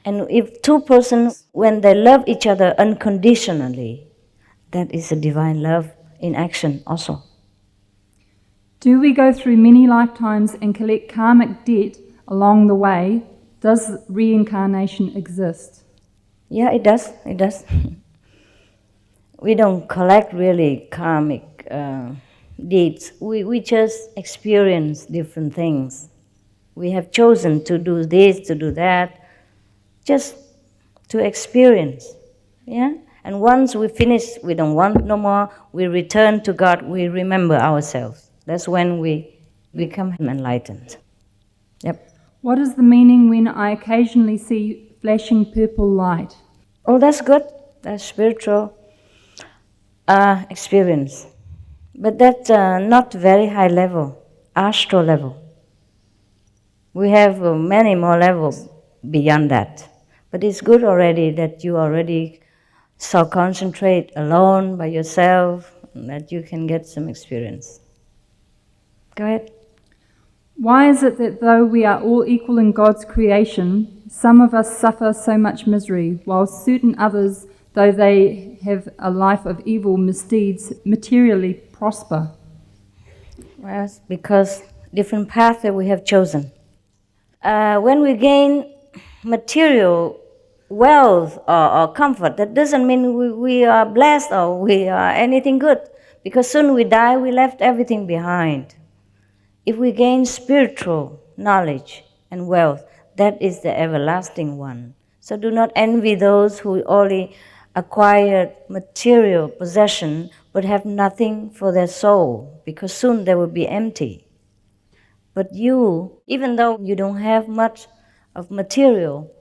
And if two persons, when they love each other unconditionally, that is a divine love in action also. Do we go through many lifetimes and collect karmic debt along the way? Does reincarnation exist? Yeah, it does. We don't collect really karmic deeds. We just experience different things. We have chosen to do this, to do that, just to experience. Yeah? And once we finish, we don't want no more, we return to God, we remember ourselves. That's when we become enlightened. Yep. What is the meaning when I occasionally see flashing purple light? Oh, that's good. That's spiritual experience. But that's not very high level, astral level. We have many more levels beyond that. But it's good already that you already So concentrate alone by yourself, and that you can get some experience. Go ahead. Why is it that though we are all equal in God's creation, some of us suffer so much misery, while certain others, though they have a life of evil misdeeds, materially prosper? Well, it's because different path that we have chosen. When we gain material wealth or comfort, that doesn't mean we are blessed or we are anything good. Because soon we die, we left everything behind. If we gain spiritual knowledge and wealth, that is the everlasting one. So do not envy those who only acquired material possession but have nothing for their soul, because soon they will be empty. But you, even though you don't have much of material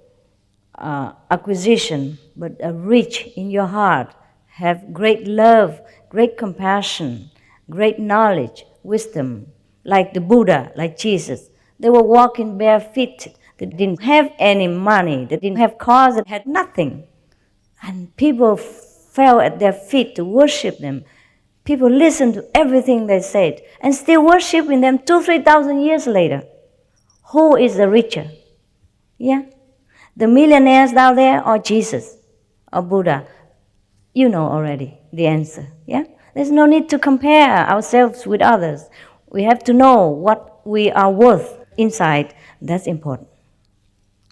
acquisition, but are rich in your heart, have great love, great compassion, great knowledge, wisdom, like the Buddha, like Jesus. They were walking bare feet. They didn't have any money. They didn't have cars. They had nothing. And people fell at their feet to worship them. People listened to everything they said and still worshiping them 2,000-3,000 years later. Who is the richer? Yeah? The millionaires down there or Jesus or Buddha? You know already the answer. Yeah? There's no need to compare ourselves with others. We have to know what we are worth inside. That's important.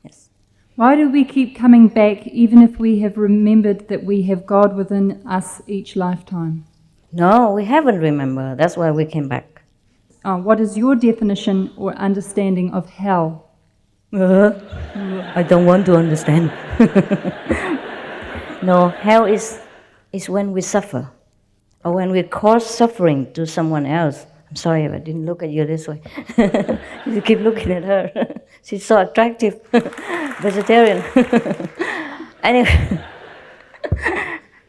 Yes. Why do we keep coming back even if we have remembered that we have God within us each lifetime? No, we haven't remembered. That's why we came back. What is your definition or understanding of hell? I don't want to understand. No, hell is when we suffer or when we cause suffering to someone else. I'm sorry if I didn't look at you this way. You keep looking at her. She's so attractive. Vegetarian.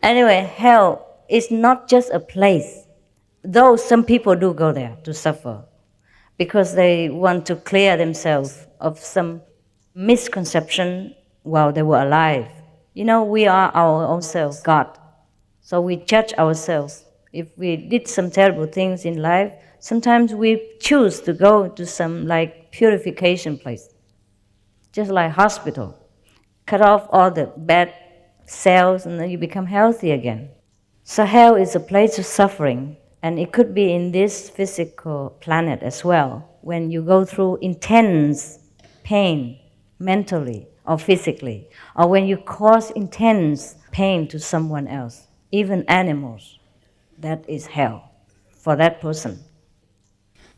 Anyway, hell is not just a place, though some people do go there to suffer because they want to clear themselves of some misconception while they were alive. You know, we are our own self, God. So we judge ourselves. If we did some terrible things in life, sometimes we choose to go to some like purification place, just like hospital. Cut off all the bad cells and then you become healthy again. So hell is a place of suffering, and it could be in this physical planet as well, when you go through intense pain, mentally or physically, or when you cause intense pain to someone else, even animals. That is hell for that person.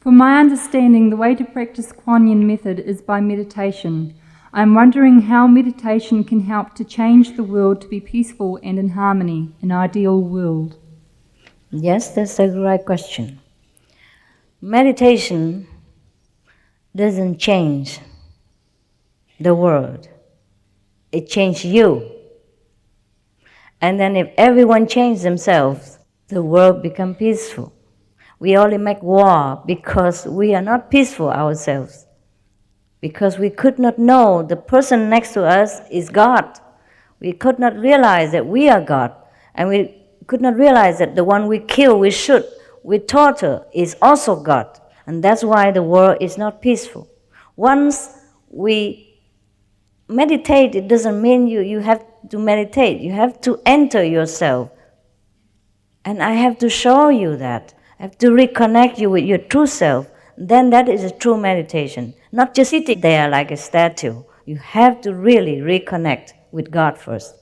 From my understanding, the way to practice Kuan Yin method is by meditation. I'm wondering how meditation can help to change the world to be peaceful and in harmony, an ideal world. Yes, that's a right question. Meditation doesn't change the world. It changes you. And then if everyone changes themselves, the world becomes peaceful. We only make war because we are not peaceful ourselves. Because we could not know the person next to us is God. We could not realize that we are God. And we could not realize that the one we kill, we shoot, we torture is also God. And that's why the world is not peaceful. Once we meditate, it doesn't mean you have to meditate. You have to enter yourself. And I have to show you that. I have to reconnect you with your true self. Then that is a true meditation. Not just sitting there like a statue. You have to really reconnect with God first.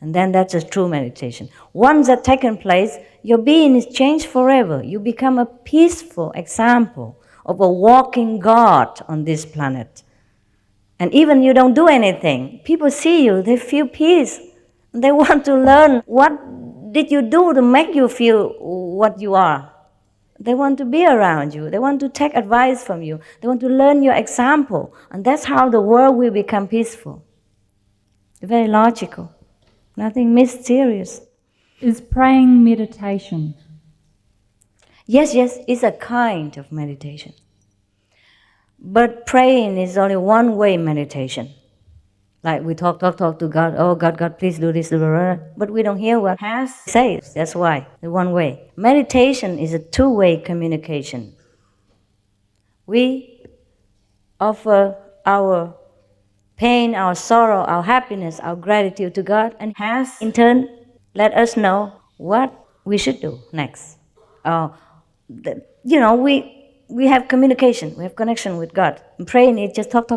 And then that's a true meditation. Once that's taken place, your being is changed forever. You become a peaceful example of a walking God on this planet. And even you don't do anything, people see you, they feel peace. They want to learn what did you do to make you feel what you are. They want to be around you. They want to take advice from you. They want to learn your example. And that's how the world will become peaceful. Very logical. Nothing mysterious. Is praying meditation? Yes, it's a kind of meditation. But praying is only one way meditation. Like we talk to God, oh God, please do this, blah, blah, blah. But we don't hear what has says. That's why, the one way. Meditation is a two-way communication. We offer our pain, our sorrow, our happiness, our gratitude to God, and has in turn let us know what we should do next. We have communication, we have connection with God. And praying is just talk.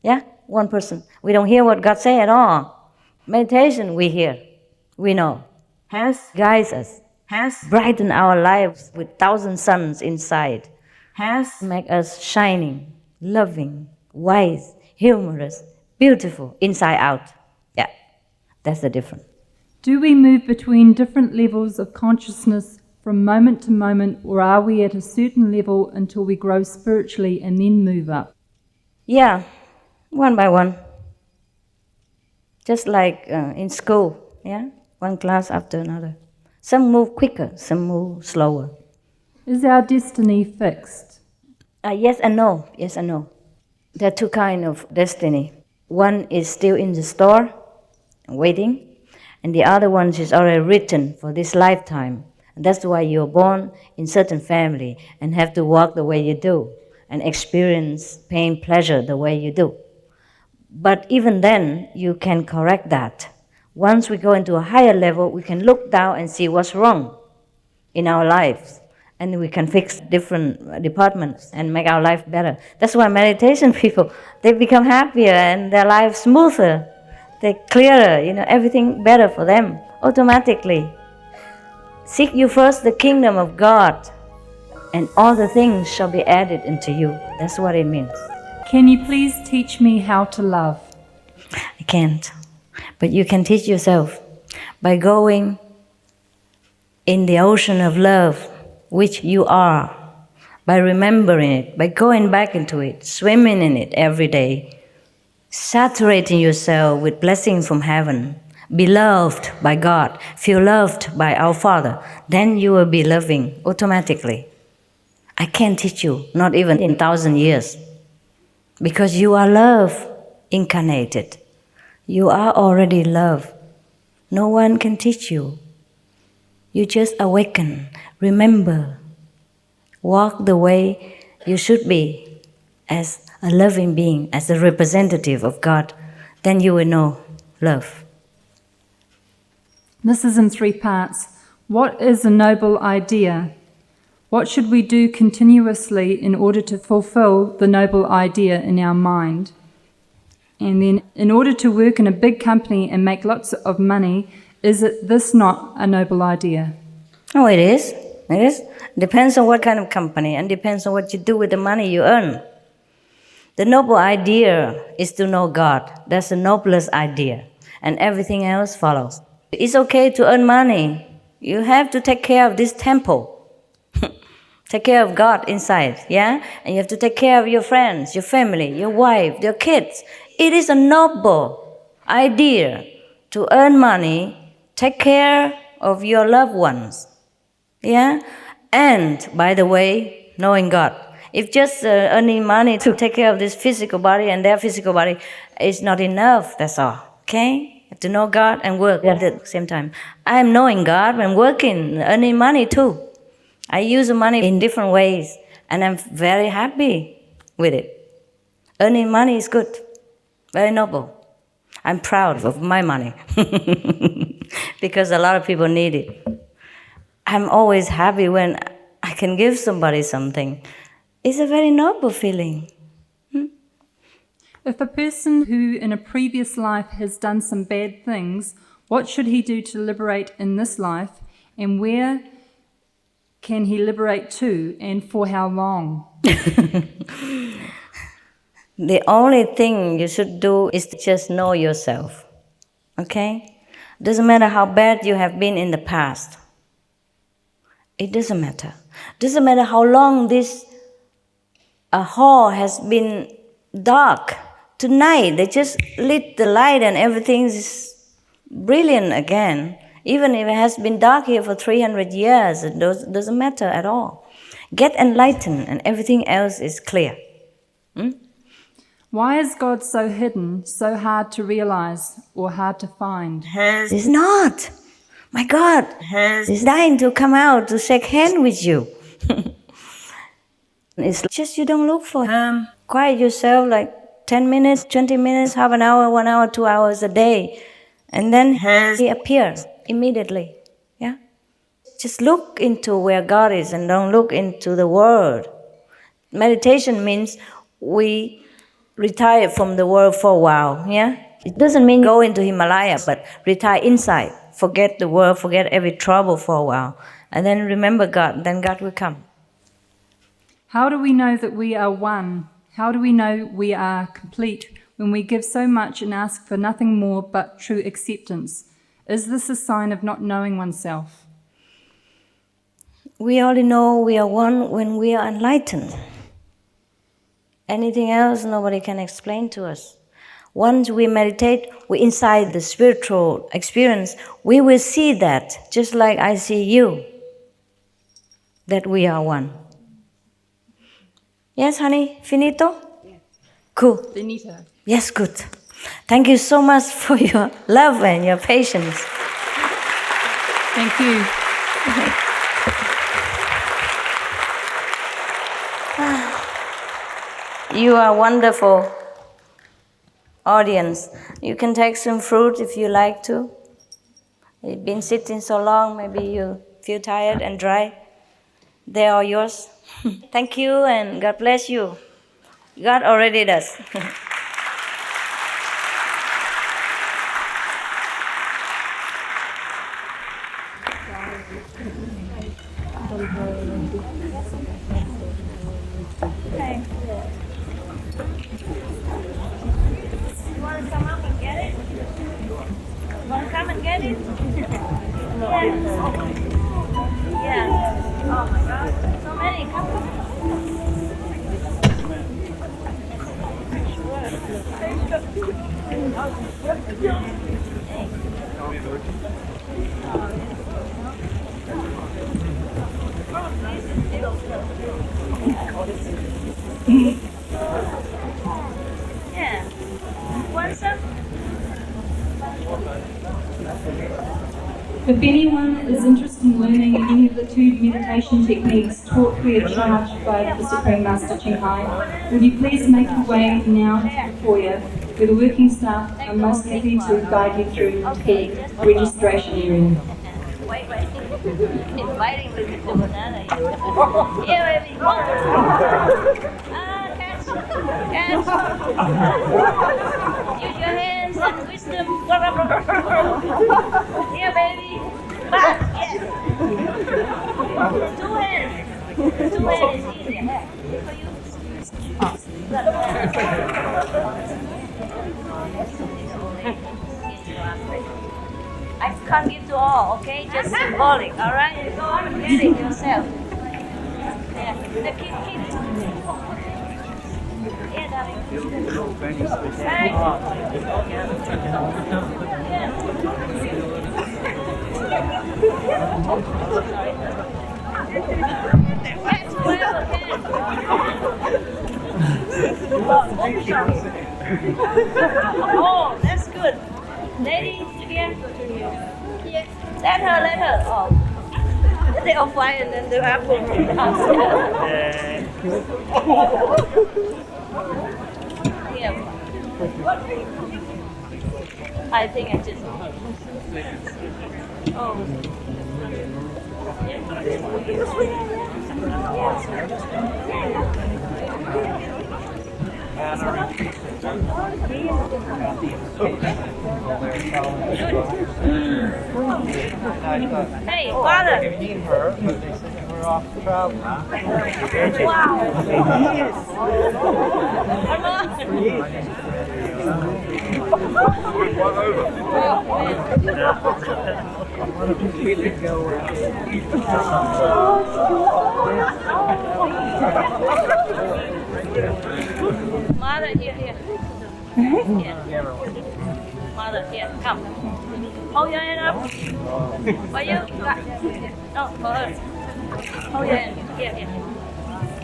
Yeah, one person. We don't hear what God say at all. Meditation, we hear, we know. Has guides us, has brighten our lives with thousand suns inside, has make us shining, loving, wise, humorous, beautiful, inside out. Yeah, that's the difference. Do we move between different levels of consciousness from moment to moment, or are we at a certain level until we grow spiritually and then move up? Yeah, one by one. Just like in school, yeah? One class after another. Some move quicker, some move slower. Is our destiny fixed? Yes and no, yes and no. There are two kinds of destiny. One is still in the store, waiting, and the other one is already written for this lifetime. And that's why you're born in certain family and have to walk the way you do and experience pain, pleasure the way you do. But even then, you can correct that. Once we go into a higher level, we can look down and see what's wrong in our lives. And we can fix different departments and make our life better. That's why meditation people, they become happier and their life smoother. They're clearer, everything better for them automatically. Seek you first the kingdom of God, and all the things shall be added unto you. That's what it means. Can you please teach me how to love? I can't. But you can teach yourself by going in the ocean of love, which you are, by remembering it, by going back into it, swimming in it every day, saturating yourself with blessings from heaven, be loved by God, feel loved by our Father, then you will be loving automatically. I can't teach you, not even in 1,000 years, because you are love incarnated. You are already love. No one can teach you. You just awaken, remember, walk the way you should be as a loving being, as a representative of God. Then you will know love. This is in 3 parts. What is a noble idea? What should we do continuously in order to fulfill the noble idea in our mind? And then, in order to work in a big company and make lots of money, is this not a noble idea? Oh, it is. It is. Depends on what kind of company and depends on what you do with the money you earn. The noble idea is to know God. That's the noblest idea. And everything else follows. It's okay to earn money. You have to take care of this temple. Take care of God inside, yeah? And you have to take care of your friends, your family, your wife, your kids. It is a noble idea to earn money, take care of your loved ones, yeah? And, by the way, knowing God. If just earning money to take care of this physical body and their physical body is not enough, that's all, okay? You have to know God and work at the same time. I am knowing God when working, earning money too. I use the money in different ways, and I'm very happy with it. Earning money is good, very noble. I'm proud of my money because a lot of people need it. I'm always happy when I can give somebody something. It's a very noble feeling. If a person who in a previous life has done some bad things, what should he do to liberate in this life, and where can he liberate to, and for how long? The only thing you should do is to just know yourself, okay? Doesn't matter how bad you have been in the past. It doesn't matter. Doesn't matter how long this hall has been dark. Tonight, they just lit the light and everything is brilliant again. Even if it has been dark here for 300 years, it doesn't matter at all. Get enlightened and everything else is clear. Why is God so hidden, so hard to realize or hard to find? It's not. My God is dying to come out to shake hand with you. It's just you don't look for him. Quiet yourself like 10 minutes, 20 minutes, half an hour, 1 hour, 2 hours a day. And then he appears immediately. Yeah? Just look into where God is and don't look into the world. Meditation means we retire from the world for a while. Yeah? It doesn't mean go into Himalaya, but retire inside. Forget the world, forget every trouble for a while. And then remember God, then God will come. How do we know that we are one? How do we know we are complete when we give so much and ask for nothing more but true acceptance? Is this a sign of not knowing oneself? We only know we are one when we are enlightened. Anything else, nobody can explain to us. Once we meditate, we inside the spiritual experience, we will see that, just like I see you, that we are one. Yes, honey? Finito? Cool. Finito. Yes, good. Thank you so much for your love and your patience. Thank you. You are wonderful audience. You can take some fruit if you like to. You've been sitting so long, maybe you feel tired and dry. They are yours. Thank you and God bless you. God already does. You want to come up and get it? You want to come and get it? Yeah. Oh my God. So many. Come. Yeah. Want some? If anyone is interested in learning any of the 2 meditation techniques taught free of charge by the Supreme Master Ching, would you please make your way now to the foyer, where the working staff are most happy to guide you through the registration area. Wait. Inviting me to banana. Yeah, baby. Catch. Use your hands and wisdom. Here, baby. Back. Yes. 2 hands. 2 hands is easier. For you. I can't give to all, okay? Just symbolic, all right? Go on and get it yourself. Yeah, the keep. Yeah, darling. Hey. Catch whoever can. Oh, that's good. Lady, here. Here. Let her. Oh. They all fly and then the apple downstairs. Yeah. I think I just. Oh. Hey, father. We're off to travel. Wow. Mother, here. Yeah. Mother, here, come. Hold your hand up. For you. No, for her. Hold your hand. Here.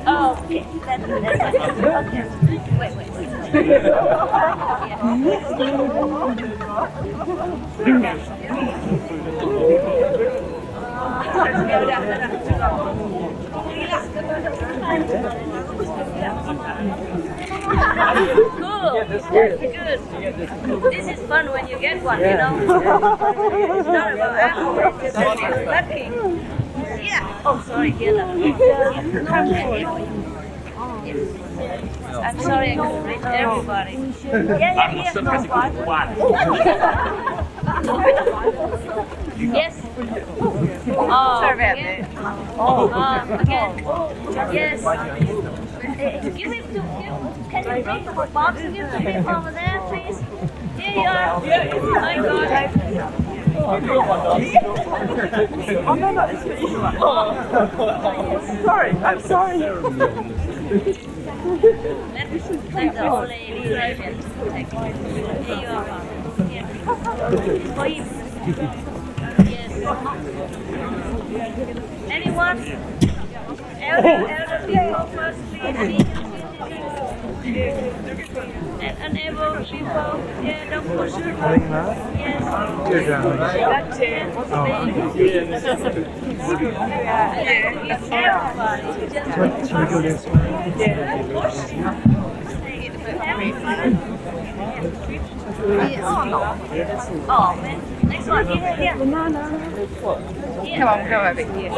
Oh, okay. That's okay. Wait. Cool. Good. This is fun when you get one, you know. It's not about afterwards, it's about lucky. Yeah. Oh, sorry. I'm sorry I couldn't reach everybody. Yeah. No problem. Yes. Again. Yes. Give it to give. Can you take the box and give to me over there, please? Here you are. My God. Oh no, it's for you. Sorry, I'm sorry. Let the old lady take it. Here you are. Here. For him. Yes. Anyone? Elder people first, please. And unable people, yeah, don't push it. Yes. Should we go this way? Yeah. Oh, man. Next one. Here. Come on, go over here.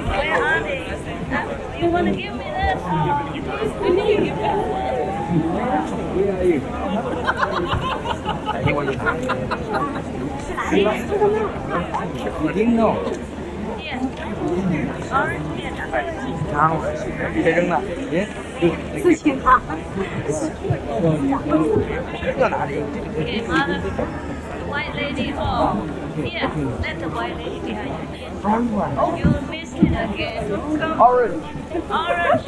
Where are they? You want to give me that? You didn't know. Yes. Orange, yes. Okay, mother. White lady. Oh, here. Let the white lady behind you. Yes. You missed it again. Come. Orange. Orange.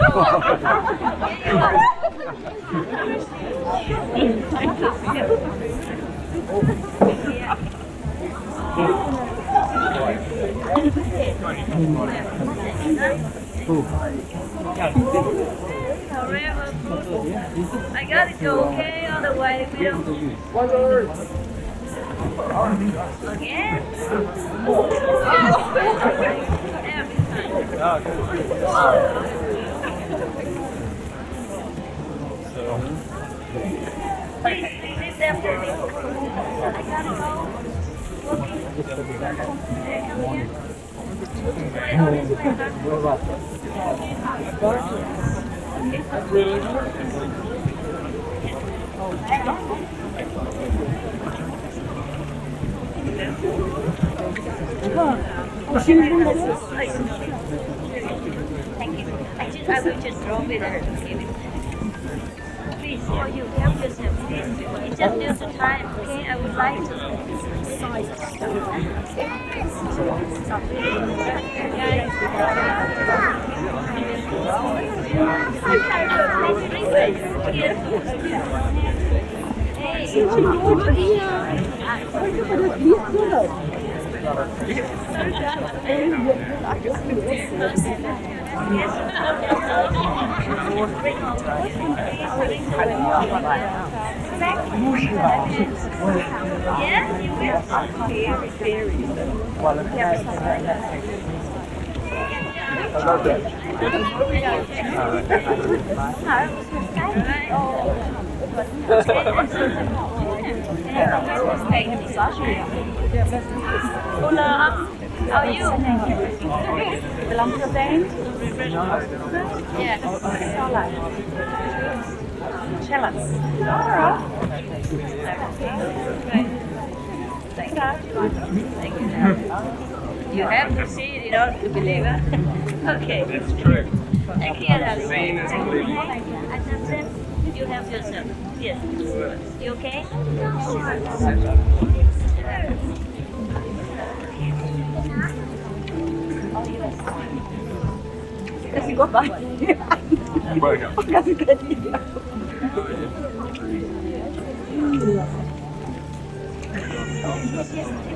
Forever. I got it okay, otherwise we don't. Again? Please leave them for me. I gotta go. Come here. Thank you. I will just drop it and give it. Please, you help yourself, please. It's just due to time, okay? I would like to. How are you? Belong to the band? Yes. Cellist. Alright. Thank you. You have to see it in order to believe it. Okay. That's true. Thank you, darling. You help yourself. Yes. You okay? Kasih gua banyak. Kasih tadi.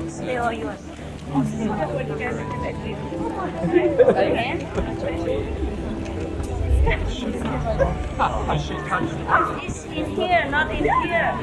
Stay all yours. It's in here, not in here.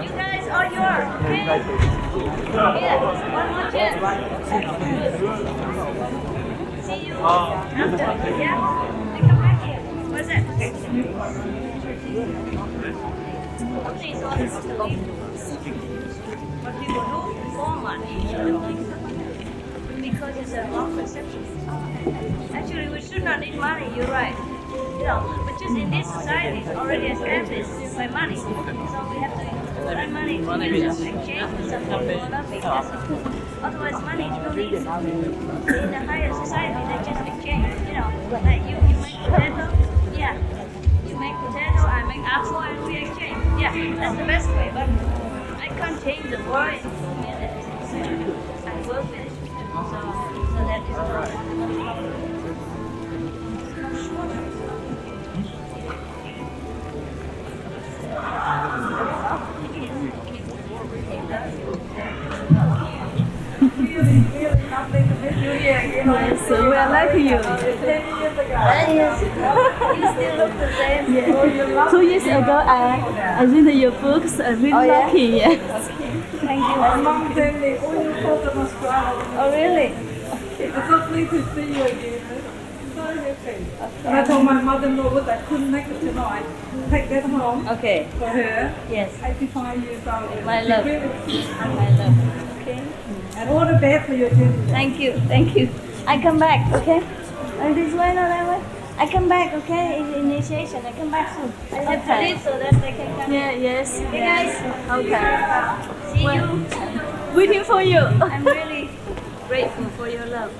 You guys are yours. Yeah, one more chance. See you after. Yeah? They come back here. What's that? Please, all this to leave. What people do for money. Because it's a wrong perception. Actually, we should not need money, you're right. You know, but just in this society, it's already established by money. So we have to earn money to just exchange with something for nothing. That's all. Otherwise, money is no need. In the higher society, they just exchange. You know, like you make potato, yeah. You make potato, I make apple, and we exchange. Yeah, that's the best way. But I can't change the world in 2 minutes. I work with it. So that is all. So we are like you. 10 years ago, you still look the same. Yeah. 2 years ago, I read your books. I'm really lucky. Yes. Thank you. My mom gave me all your photos from Australia. Oh, really? It's lovely to see you again. So happy. And I told my mother-in-law that I couldn't make it tonight. Take that home Okay. for her. Yes. 85 years old. My love. My love. Okay. And all the best for your journey. Thank you. Thank you. I come back, okay? This way, not that way. I come back, okay? In initiation, I come back soon. I have to leave so that they can come. Yeah. Yes. Hey guys. Okay. See you. Waiting for you. I'm really grateful for your love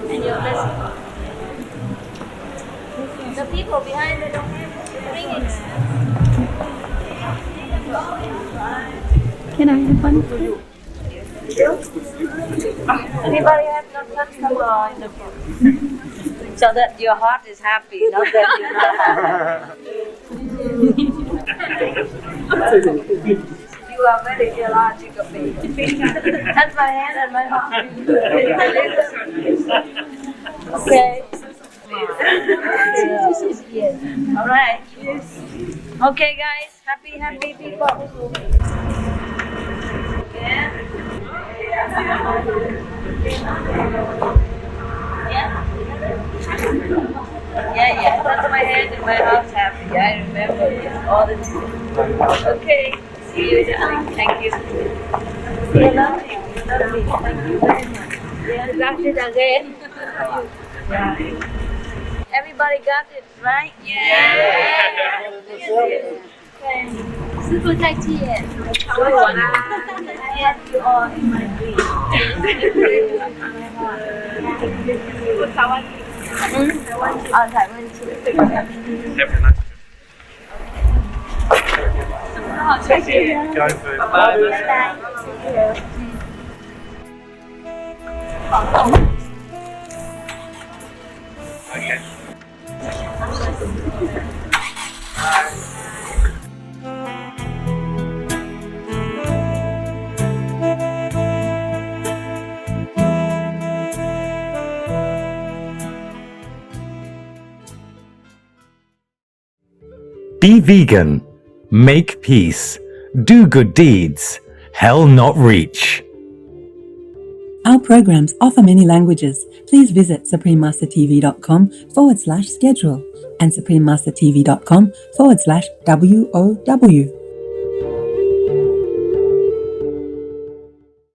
and your blessing. The people behind they don't have to bring it. Can I have one? Anybody have no customer in the book? So that your heart is happy, not that you're not happy. You are very theological, baby. Touch my hand and my heart. Okay. Yes. All right. Okay, guys. Happy people. Yeah. Yeah. Touch my hand and my heart's happy. I remember this all the time. Okay. See you, darling. Thank you. You're lovely. Lovely. Thank you very much. Yeah, got it again. Yeah. Everybody got it, right? Yeah. Okay. 师父再见。 I have you all in my dream. Taiwan too. Go for it. Bye. Okay. Be vegan. Make peace. Do good deeds. Hell not reach. Our programs offer many languages. Please visit suprememastertv.com/schedule and suprememastertv.com/WOW.